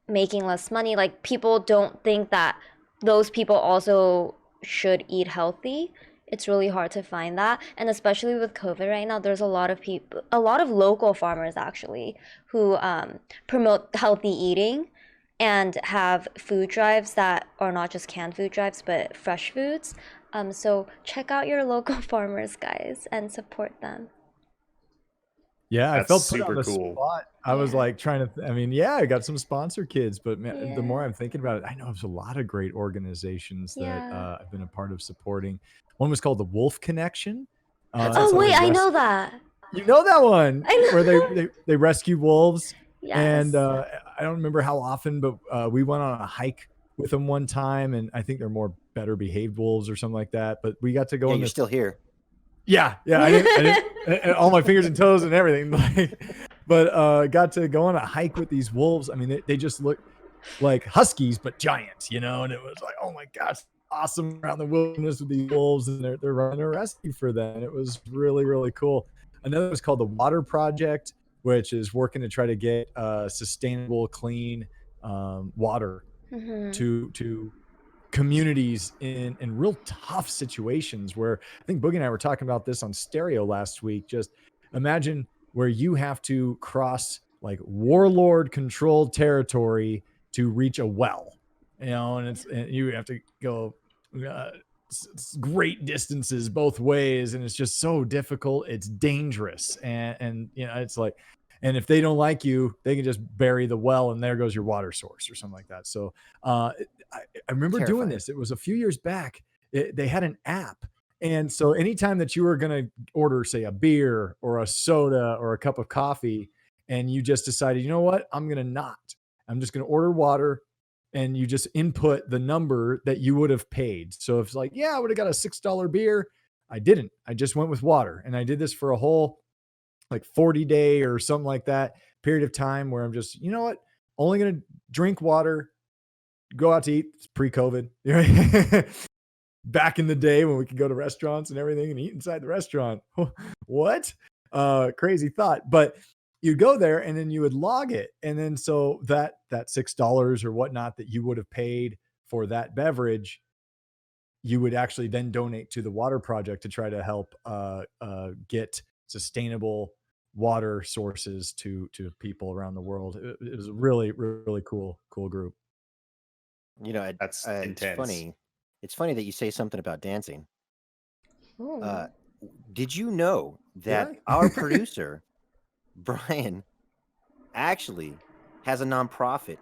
[SPEAKER 1] making less money, like people don't think that those people also should eat healthy. It's really hard to find that, and especially with COVID right now, there's a lot of people, a lot of local farmers actually, who promote healthy eating and have food drives that are not just canned food drives but fresh foods. So check out your local farmers, guys, and support them.
[SPEAKER 2] Yeah, I
[SPEAKER 4] That's
[SPEAKER 2] felt put on
[SPEAKER 4] super
[SPEAKER 2] the
[SPEAKER 4] cool.
[SPEAKER 2] spot. I was
[SPEAKER 1] Yeah.
[SPEAKER 2] like trying to. I mean, yeah, I got some sponsor kids, but man, the more
[SPEAKER 1] Yeah.
[SPEAKER 2] I'm thinking about it, I know there's a lot of great organizations that
[SPEAKER 1] Yeah.
[SPEAKER 2] I've been a part of supporting. One was called the Wolf Connection.
[SPEAKER 3] That's
[SPEAKER 2] It's
[SPEAKER 1] Oh
[SPEAKER 2] a
[SPEAKER 1] wait, I
[SPEAKER 2] res-
[SPEAKER 1] know that.
[SPEAKER 2] You know that one
[SPEAKER 1] I
[SPEAKER 2] where
[SPEAKER 1] know.
[SPEAKER 2] they rescue wolves, and
[SPEAKER 1] Yes.
[SPEAKER 2] I don't remember how often, but we went on a hike with them one time, and I think they're more better behaved wolves or something like that. But we got to go
[SPEAKER 3] Yeah,
[SPEAKER 2] on
[SPEAKER 3] you're
[SPEAKER 2] this.
[SPEAKER 3] still here.
[SPEAKER 2] Yeah, I didn't, and all my fingers and toes and everything. Like, but got to go on a hike with these wolves. I mean, they just look like huskies, but giants, you know. And it was like, oh my gosh, awesome around the wilderness with these wolves, and they're running a rescue for them. And it was really, really cool. Another was called the Water Project, which is working to try to get sustainable, clean water
[SPEAKER 1] Mhm.
[SPEAKER 2] to communities in real tough situations. Where I think Boogie and I were talking about this on stereo last week. Just imagine where you have to cross like warlord controlled territory to reach a well, you know, and you have to go uh, great distances both ways, and it's just so difficult. It's dangerous, and you know, it's like, and if they don't like you, they can just bury the well, and there goes your water source or something like that. So uh, I remember doing
[SPEAKER 3] Terrifying.
[SPEAKER 2] this. It was a few years back. They had an app. And so anytime that you were going to order, say, a beer or a soda or a cup of coffee, and you just decided, you know what, I'm going to not, I'm just going to order water, and you just input the number that you would have paid. So if it's like, yeah, I would have got a $6 beer. I didn't. I just went with water. And I did this for a whole like 40-day or something like that period of time where I'm just, you know what, only going to drink water, go out to eat. It's pre-COVID. Back in the day when we could go to restaurants and everything and eat inside the restaurant. What? Crazy thought. But you go there and then you would log it. And then so that $6 or whatnot that you would have paid for that beverage, you would actually then donate to the water project to try to help get sustainable water sources to people around the world. It was a really, really cool group.
[SPEAKER 3] You know,
[SPEAKER 4] That's
[SPEAKER 3] it's
[SPEAKER 4] intense.
[SPEAKER 3] funny. It's funny that you say something about dancing.
[SPEAKER 1] Ooh.
[SPEAKER 3] Did you know
[SPEAKER 2] Did
[SPEAKER 3] that
[SPEAKER 2] I?
[SPEAKER 3] our producer, Brian, actually has a nonprofit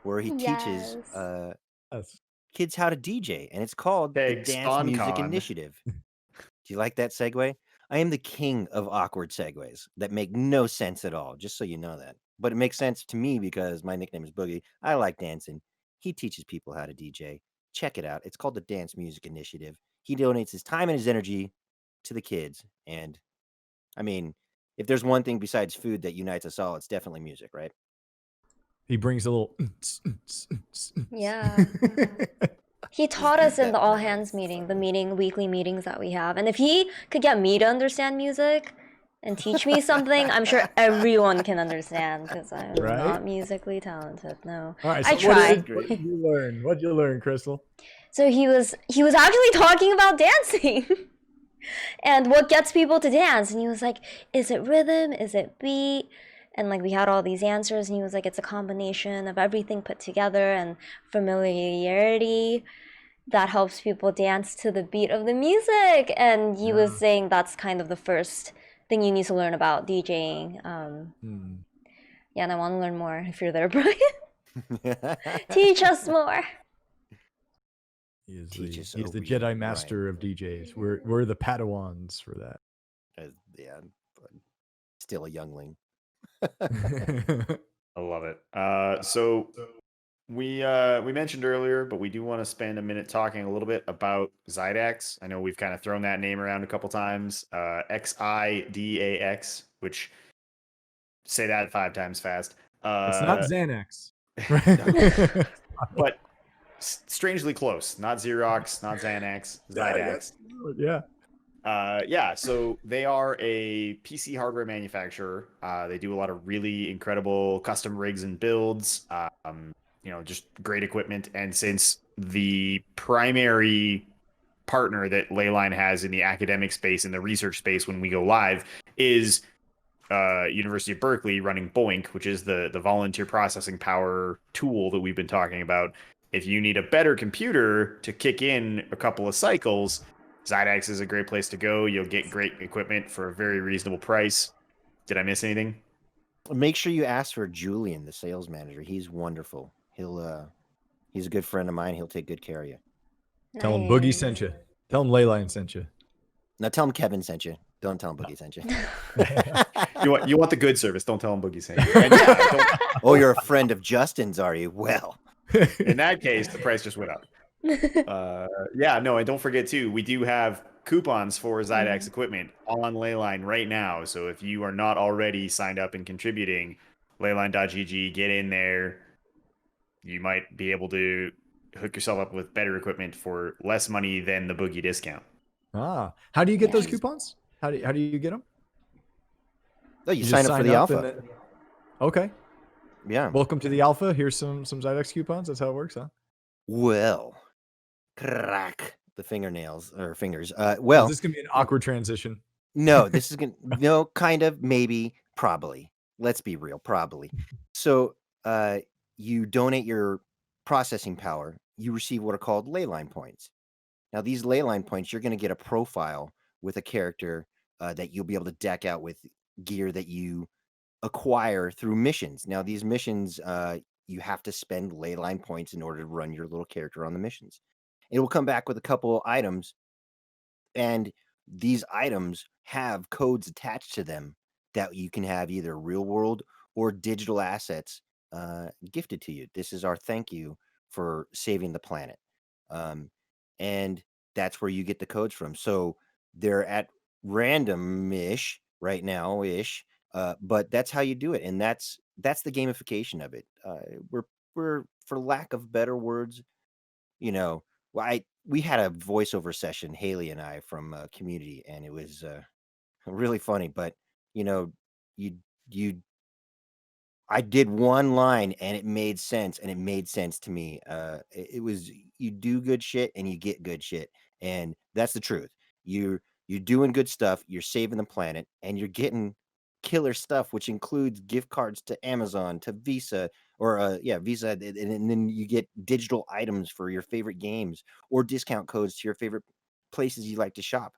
[SPEAKER 3] where he teaches
[SPEAKER 1] Yes.
[SPEAKER 2] That's
[SPEAKER 3] kids how to DJ, and it's called the
[SPEAKER 4] Okay,
[SPEAKER 3] Dance Music
[SPEAKER 4] SpawnCon.
[SPEAKER 3] Initiative. Do you like that segue? I am the king of awkward segues that make no sense at all, just so you know that. But it makes sense to me because my nickname is Boogie. I like dancing. He teaches people how to DJ. Check it out. It's called the Dance Music Initiative. He donates his time and his energy to the kids. And I mean, if there's one thing besides food that unites us all, it's definitely music, right?
[SPEAKER 2] he brings a little.
[SPEAKER 1] Yeah. He
[SPEAKER 3] Just
[SPEAKER 1] taught
[SPEAKER 3] do
[SPEAKER 1] us in the
[SPEAKER 3] that
[SPEAKER 1] all hands meeting, the weekly meetings that we have. And if he could get me to understand music and teach me something, I'm sure everyone can understand because I'm
[SPEAKER 2] Right?
[SPEAKER 1] not musically talented. No.
[SPEAKER 2] All right.
[SPEAKER 1] I
[SPEAKER 2] So what
[SPEAKER 1] try.
[SPEAKER 2] did you learn? What did you learn, Crystal?
[SPEAKER 1] So he was actually talking about dancing. And what gets people to dance. And he was like, is it rhythm? Is it beat? And like we had all these answers, and he was like, it's a combination of everything put together and familiarity that helps people dance to the beat of the music. And he was saying that's kind of the first thing you need to learn about DJing. Yeah, and I want to learn more if you're there, Brian. Teach us more.
[SPEAKER 2] He's
[SPEAKER 3] Teach
[SPEAKER 2] the
[SPEAKER 3] us,
[SPEAKER 2] Jedi
[SPEAKER 3] Brian.
[SPEAKER 2] Master of DJs. We're the Padawans for that.
[SPEAKER 3] Yeah, but still a youngling.
[SPEAKER 4] I love it. So we mentioned earlier, but we do want to spend a minute talking a little bit about Zydax. I know we've kind of thrown that name around a couple times. Xidax, which say that 5 times fast.
[SPEAKER 2] It's not Xanax.
[SPEAKER 4] But strangely close. Not Xerox, not Xanax, Zydax. Yeah, so they are a PC hardware manufacturer. They do a lot of really incredible custom rigs and builds. Just great equipment. And since the primary partner that Leyline has in the academic space and the research space when we go live is University of Berkeley running BOINC, which is the volunteer processing power tool that we've been talking about. If you need a better computer to kick in a couple of cycles, Zydax is a great place to go. You'll get great equipment for a very reasonable price. Did I miss anything?
[SPEAKER 3] Make sure you ask for Julian, the sales manager. He's wonderful. He's a good friend of mine. He'll take good care of you.
[SPEAKER 2] Tell him Boogie sent you. Tell him Leyline sent you.
[SPEAKER 3] Now tell him Kevin sent you. Don't tell him Boogie sent you.
[SPEAKER 4] You want the good service. Don't tell him Boogie sent you. And yeah,
[SPEAKER 3] Oh, you're a friend of Justin's, are you? Well,
[SPEAKER 4] in that case, the price just went up. Yeah, no, and don't forget too, we do have coupons for Zydax equipment on Leyline right now. So if you are not already signed up and contributing, Leyline.gg, get in there. You might be able to hook yourself up with better equipment for less money than the Boogie discount.
[SPEAKER 2] How do you get those
[SPEAKER 3] Yes.
[SPEAKER 2] coupons? How do you get them?
[SPEAKER 3] oh, you
[SPEAKER 2] just
[SPEAKER 3] sign up for the alpha.
[SPEAKER 2] and then- Okay.
[SPEAKER 3] Yeah.
[SPEAKER 2] Welcome to the alpha. Here's some Zydex coupons. That's how it works, huh?
[SPEAKER 3] Well, crack the fingernails or fingers.
[SPEAKER 2] Is
[SPEAKER 3] Well,
[SPEAKER 2] this gonna be an awkward transition?
[SPEAKER 3] no, this is gonna no, kind of, maybe, probably. Let's be real, probably. So, you donate your processing power. You receive what are called Leyline points. Now, these Leyline points, you're going to get a profile with a character that you'll be able to deck out with gear that you acquire through missions. Now, these missions, you have to spend Leyline points in order to run your little character on the missions. It will come back with a couple items, and these items have codes attached to them that you can have either real world or digital assets gifted to you. This is our thank you for saving the planet. And that's where you get the codes from. So they're at random-ish right now-ish, but that's how you do it, and that's the gamification of it. We're for lack of better words, well, we had a voiceover session, Haley and I, from Community, and it was really funny. But you you I did one line and it made sense, and it made sense to me. It was, you do good shit and you get good shit, and that's the truth. You're doing good stuff, you're saving the planet, and you're getting killer stuff, which includes gift cards to Amazon, to Visa, or Visa, and then you get digital items for your favorite games or discount codes to your favorite places you like to shop.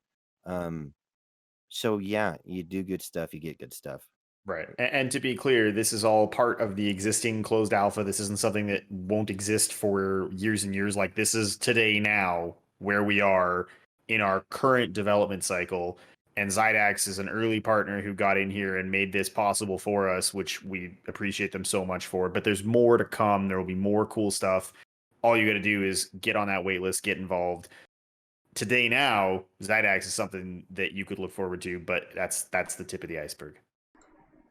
[SPEAKER 3] So yeah, you do good stuff, you get good stuff.
[SPEAKER 4] Right. And to be clear, this is all part of the existing closed alpha. This isn't something that won't exist for years and years. Like, this is today now where we are in our current development cycle. And Zydax is an early partner who got in here and made this possible for us, which we appreciate them so much for. But there's more to come. There will be more cool stuff. All you got to do is get on that wait list, get involved. Today now, Zydax is something that you could look forward to, but that's the tip of the iceberg.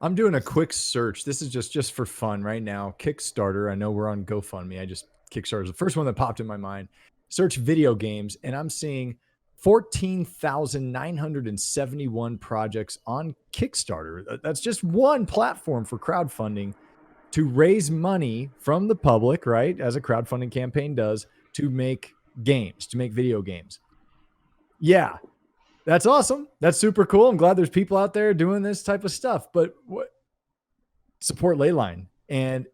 [SPEAKER 2] I'm doing a quick search. This is just for fun right now. Kickstarter. I know we're on GoFundMe. Kickstarter is the first one that popped in my mind. Search video games, and I'm seeing 14,971 projects on Kickstarter. That's just one platform for crowdfunding to raise money from the public, right? As a crowdfunding campaign does, to make games, to make video games. Yeah. That's awesome. That's super cool. I'm glad there's people out there doing this type of stuff. But support Leyline and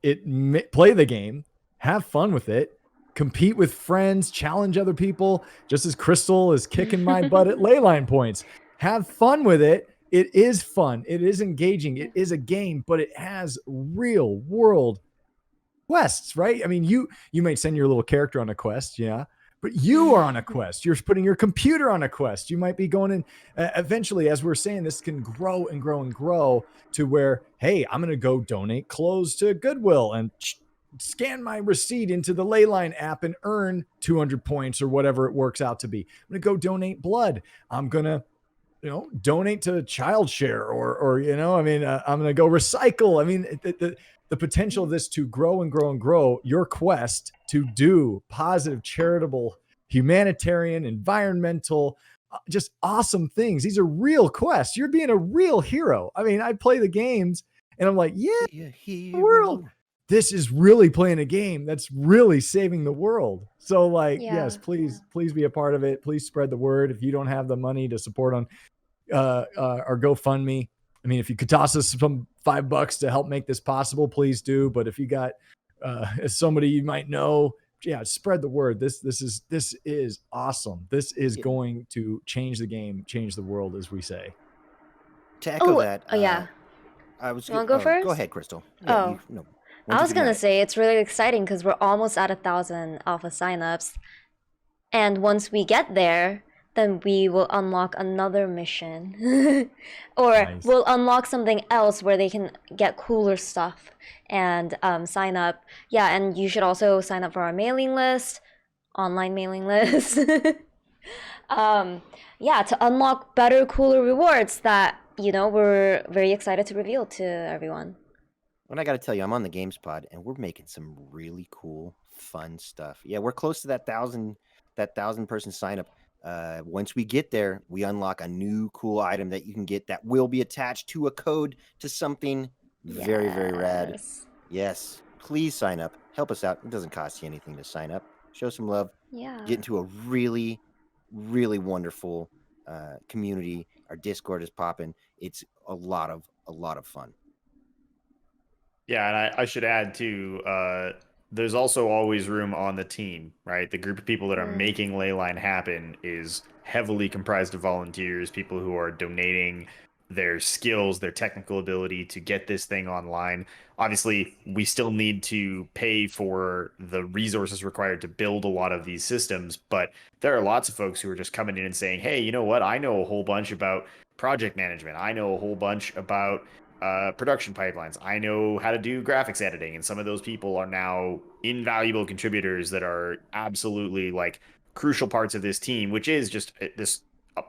[SPEAKER 2] play the game, have fun with it, compete with friends, challenge other people. Just as Crystal is kicking my butt at Leyline points, have fun with it. It is fun. It is engaging. It is a game, but it has real world quests, right? I mean, you might send your little character on a quest, yeah. But you are on a quest. You're putting your computer on a quest. You might be going in. Eventually, as we're saying, this can grow and grow and grow to where, hey, I'm going to go donate clothes to Goodwill and scan my receipt into the Leyline app and earn 200 points or whatever it works out to be. I'm going to go donate blood. I'm going to, donate to ChildShare or I'm going to go recycle. I mean, the potential of this to grow and grow and grow, your quest to do positive, charitable, humanitarian, environmental, just awesome things. These are real quests. You're being a real hero. I mean, I play the games and I'm like, yeah, world. This is really playing a game that's really saving the world. So like, yes, please be a part of it. Please spread the word. If you don't have the money to support on our GoFundMe, I mean, if you could toss us some $5 to help make this possible, please do. But if you got somebody you might know, spread the word. This is awesome. This is going to change the game, change the world, as we say.
[SPEAKER 3] To echo that,
[SPEAKER 1] I was. You want to go first?
[SPEAKER 3] Go ahead, Crystal.
[SPEAKER 1] I was gonna say it's really exciting because we're almost at 1,000 alpha signups, and once we get there, then we will unlock another mission. Or
[SPEAKER 2] Nice.
[SPEAKER 1] we'll unlock something else where they can get cooler stuff and sign up. Yeah, and you should also sign up for our mailing list, online mailing list. Yeah, to unlock better, cooler rewards that, we're very excited to reveal to everyone.
[SPEAKER 3] And I got to tell you, I'm on the Games Pod, and we're making some really cool, fun stuff. Yeah, we're close to that thousand person sign up. Once we get there, we unlock a new cool item that you can get that will be attached to a code to something very, very rad.
[SPEAKER 1] Yes.
[SPEAKER 3] Yes, please sign up. Help us out. It doesn't cost you anything to sign up. Show some love.
[SPEAKER 1] Yeah.
[SPEAKER 3] Get into a really, really wonderful community. Our Discord is popping. It's a lot of fun.
[SPEAKER 4] Yeah, and I should add too, there's also always room on the team, right? The group of people that are making Leyline happen is heavily comprised of volunteers, people who are donating their skills, their technical ability to get this thing online. Obviously, we still need to pay for the resources required to build a lot of these systems, but there are lots of folks who are just coming in and saying, hey, you know what? I know a whole bunch about project management. I know a whole bunch about production pipelines. I know how to do graphics editing, and some of those people are now invaluable contributors that are absolutely like crucial parts of this team, which is just this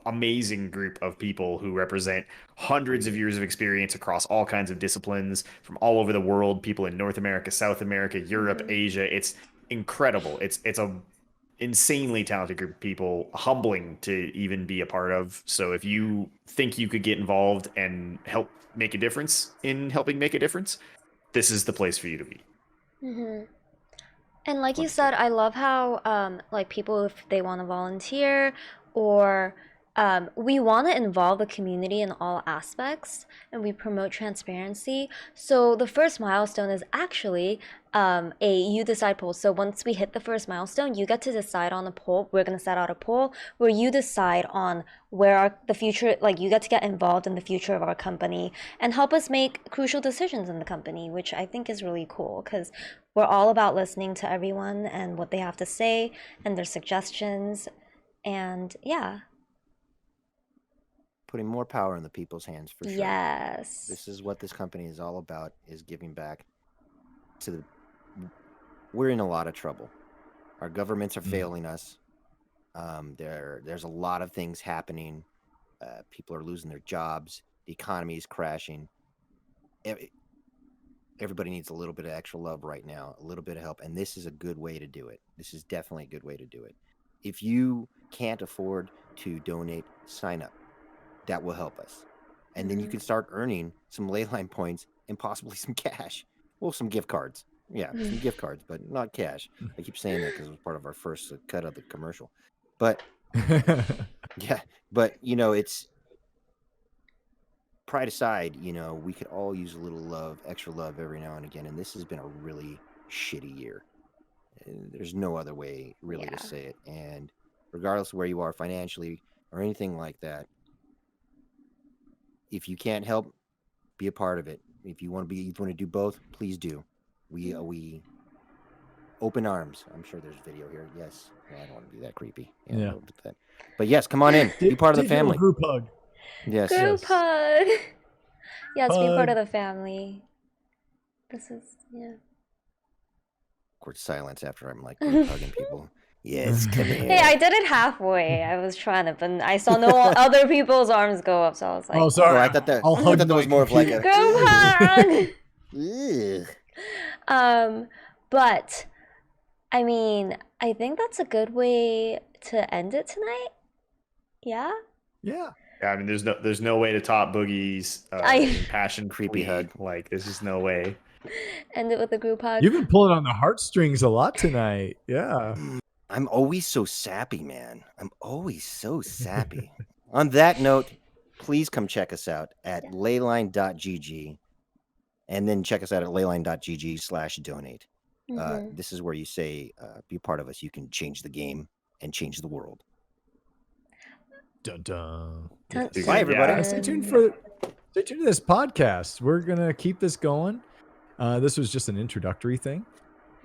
[SPEAKER 4] amazing group of people who represent hundreds of years of experience across all kinds of disciplines from all over the world. People in North America, South America, Europe, Asia. It's incredible. It's a insanely talented group of people, humbling to even be a part of. So if you think you could get involved and help make a difference in helping make a difference, this is the place for you to be.
[SPEAKER 1] Mm-hmm. And like you said, I love how like people, if they want to volunteer or we want to involve the community in all aspects, and we promote transparency. So the first milestone is actually a you decide poll. So once we hit the first milestone, you get to decide on a poll. We're going to set out a poll where you decide on where the future, like you get to get involved in the future of our company and help us make crucial decisions in the company, which I think is really cool because we're all about listening to everyone and what they have to say and their suggestions. And yeah.
[SPEAKER 3] Putting more power in the people's hands for sure.
[SPEAKER 1] Yes.
[SPEAKER 3] This is what this company is all about, is giving back to the... We're in a lot of trouble. Our governments are failing us. There's a lot of things happening. People are losing their jobs. The economy is crashing. Everybody needs a little bit of extra love right now, a little bit of help, and this is a good way to do it. This is definitely a good way to do it. If you can't afford to donate, sign up. That will help us. And then you can start earning some Leyline points and possibly some cash. Well, some gift cards. Yeah, some gift cards, but not cash. I keep saying that because it was part of our first cut of the commercial. But, yeah, but, it's... Pride aside, we could all use a little love, extra love every now and again. And this has been a really shitty year. There's no other way really to say it. And regardless of where you are financially or anything like that, if you can't help, be a part of it. If you want to do both, please do. We open arms. I'm sure there's video here. Yes, I don't want to be that creepy. Yeah. But yes, come on in. Be part of the family.
[SPEAKER 2] Group hug.
[SPEAKER 3] Yes.
[SPEAKER 1] Group hug. Yes, be part
[SPEAKER 2] Hug.
[SPEAKER 1] of the family. This is
[SPEAKER 3] Awkward silence after I'm like group hugging people. Yes, come here.
[SPEAKER 1] Hey, I did it halfway. I was trying to, but I saw no other people's arms go up, so I was like,
[SPEAKER 2] Oh, sorry.
[SPEAKER 3] I thought that
[SPEAKER 2] I'll hug
[SPEAKER 3] that was
[SPEAKER 2] my
[SPEAKER 3] more of like a
[SPEAKER 1] group hug.
[SPEAKER 3] Ugh.
[SPEAKER 1] But I mean, I think that's a good way to end it tonight. Yeah.
[SPEAKER 2] Yeah.
[SPEAKER 4] Yeah, I mean, there's no way to top Boogie's passion
[SPEAKER 3] Creepy hug.
[SPEAKER 4] Like, there's just no way.
[SPEAKER 1] End it with a group hug.
[SPEAKER 2] You've been pulling on the heartstrings a lot tonight. Yeah.
[SPEAKER 3] I'm always so sappy, man. I'm always so sappy. On that note, please come check us out at leyline.gg, and then check us out at leyline.gg/donate. This is where you say, be a part of us. You can change the game and change the world.
[SPEAKER 2] Dun, dun.
[SPEAKER 3] Bye, everybody.
[SPEAKER 2] Yeah, stay tuned to this podcast. We're gonna keep this going. This was just an introductory thing,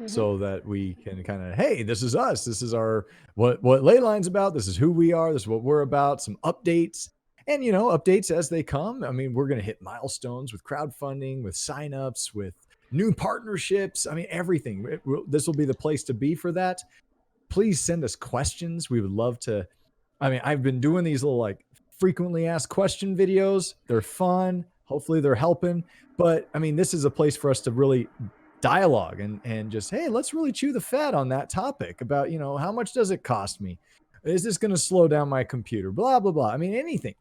[SPEAKER 2] so that we can kind of, hey, this is us. This is our what Leyline's about. This is who we are. This is what we're about. Some updates. And, updates as they come. I mean, we're going to hit milestones with crowdfunding, with signups, with new partnerships. I mean, everything. This will be the place to be for that. Please send us questions. We would love to. I mean, I've been doing these little frequently asked question videos. They're fun. Hopefully they're helping. But I mean, this is a place for us to really dialogue and just, hey, let's really chew the fat on that topic about, how much does it cost me? Is this going to slow down my computer? Blah, blah, blah. I mean,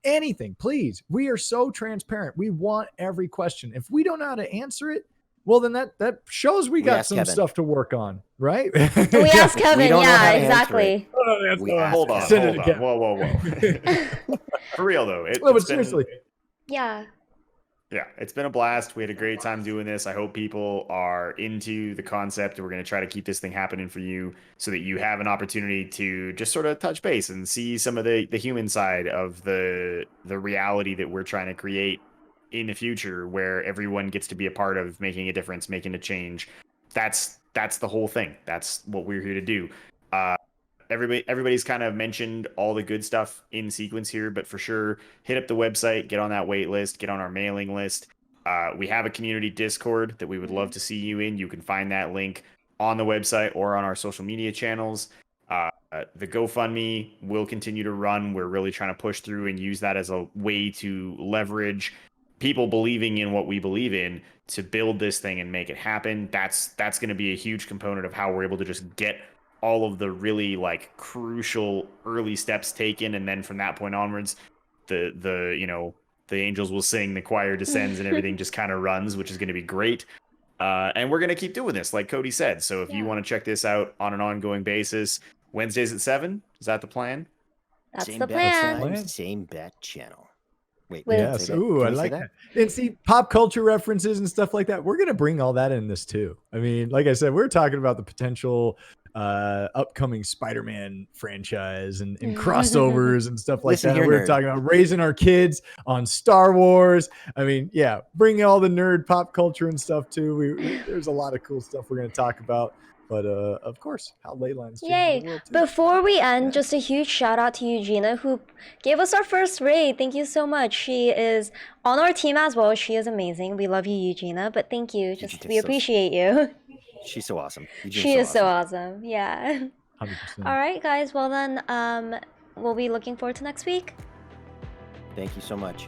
[SPEAKER 2] anything, please. We are so transparent. We want every question. If we don't know how to answer it, well, then that shows we got some stuff to work on, right?
[SPEAKER 1] We asked Kevin, yeah, exactly.
[SPEAKER 4] Hold on. Whoa. For real though,
[SPEAKER 2] seriously.
[SPEAKER 4] Yeah, it's been a blast. We had a great time doing this. I hope people are into the concept. We're going to try to keep this thing happening for you so that you have an opportunity to just sort of touch base and see some of the human side of the reality that we're trying to create in the future, where everyone gets to be a part of making a difference, making a change. That's the whole thing. That's what we're here to do. Everybody's kind of mentioned all the good stuff in sequence here, but for sure, hit up the website, get on that wait list, get on our mailing list. We have a community Discord that we would love to see you in. You can find that link on the website or on our social media channels. The GoFundMe will continue to run. We're really trying to push through and use that as a way to leverage people believing in what we believe in to build this thing and make it happen. That's going to be a huge component of how we're able to just get all of the really crucial early steps taken, and then from that point onwards, the angels will sing, the choir descends, and everything just kind of runs, which is going to be great. And we're going to keep doing this, like Cody said. So if you want to check this out on an ongoing basis, Wednesdays at 7, is that the plan?
[SPEAKER 1] That's
[SPEAKER 3] same
[SPEAKER 1] the plan.
[SPEAKER 3] Time, same bat channel. Wait,
[SPEAKER 2] yes. Ooh, I like that. And see, pop culture references and stuff like that. We're going to bring all that in this too. I mean, like I said, we're talking about the potential upcoming Spider-Man franchise and crossovers and stuff like that. We're talking about raising our kids on Star Wars. I mean, yeah, bring all the nerd pop culture and stuff too. There's a lot of cool stuff we're going to talk about. But of course, how Leyline's changing the world too.
[SPEAKER 1] Before we end, just a huge shout out to Eugenia, who gave us our first raid. Thank you so much. She is on our team as well. She is amazing. We love you, Eugenia. But thank you. We appreciate you.
[SPEAKER 3] She's so awesome.
[SPEAKER 1] She is so awesome. Yeah.
[SPEAKER 2] 100%.
[SPEAKER 1] All right, guys. Well then, we'll be looking forward to next week.
[SPEAKER 3] Thank you so much.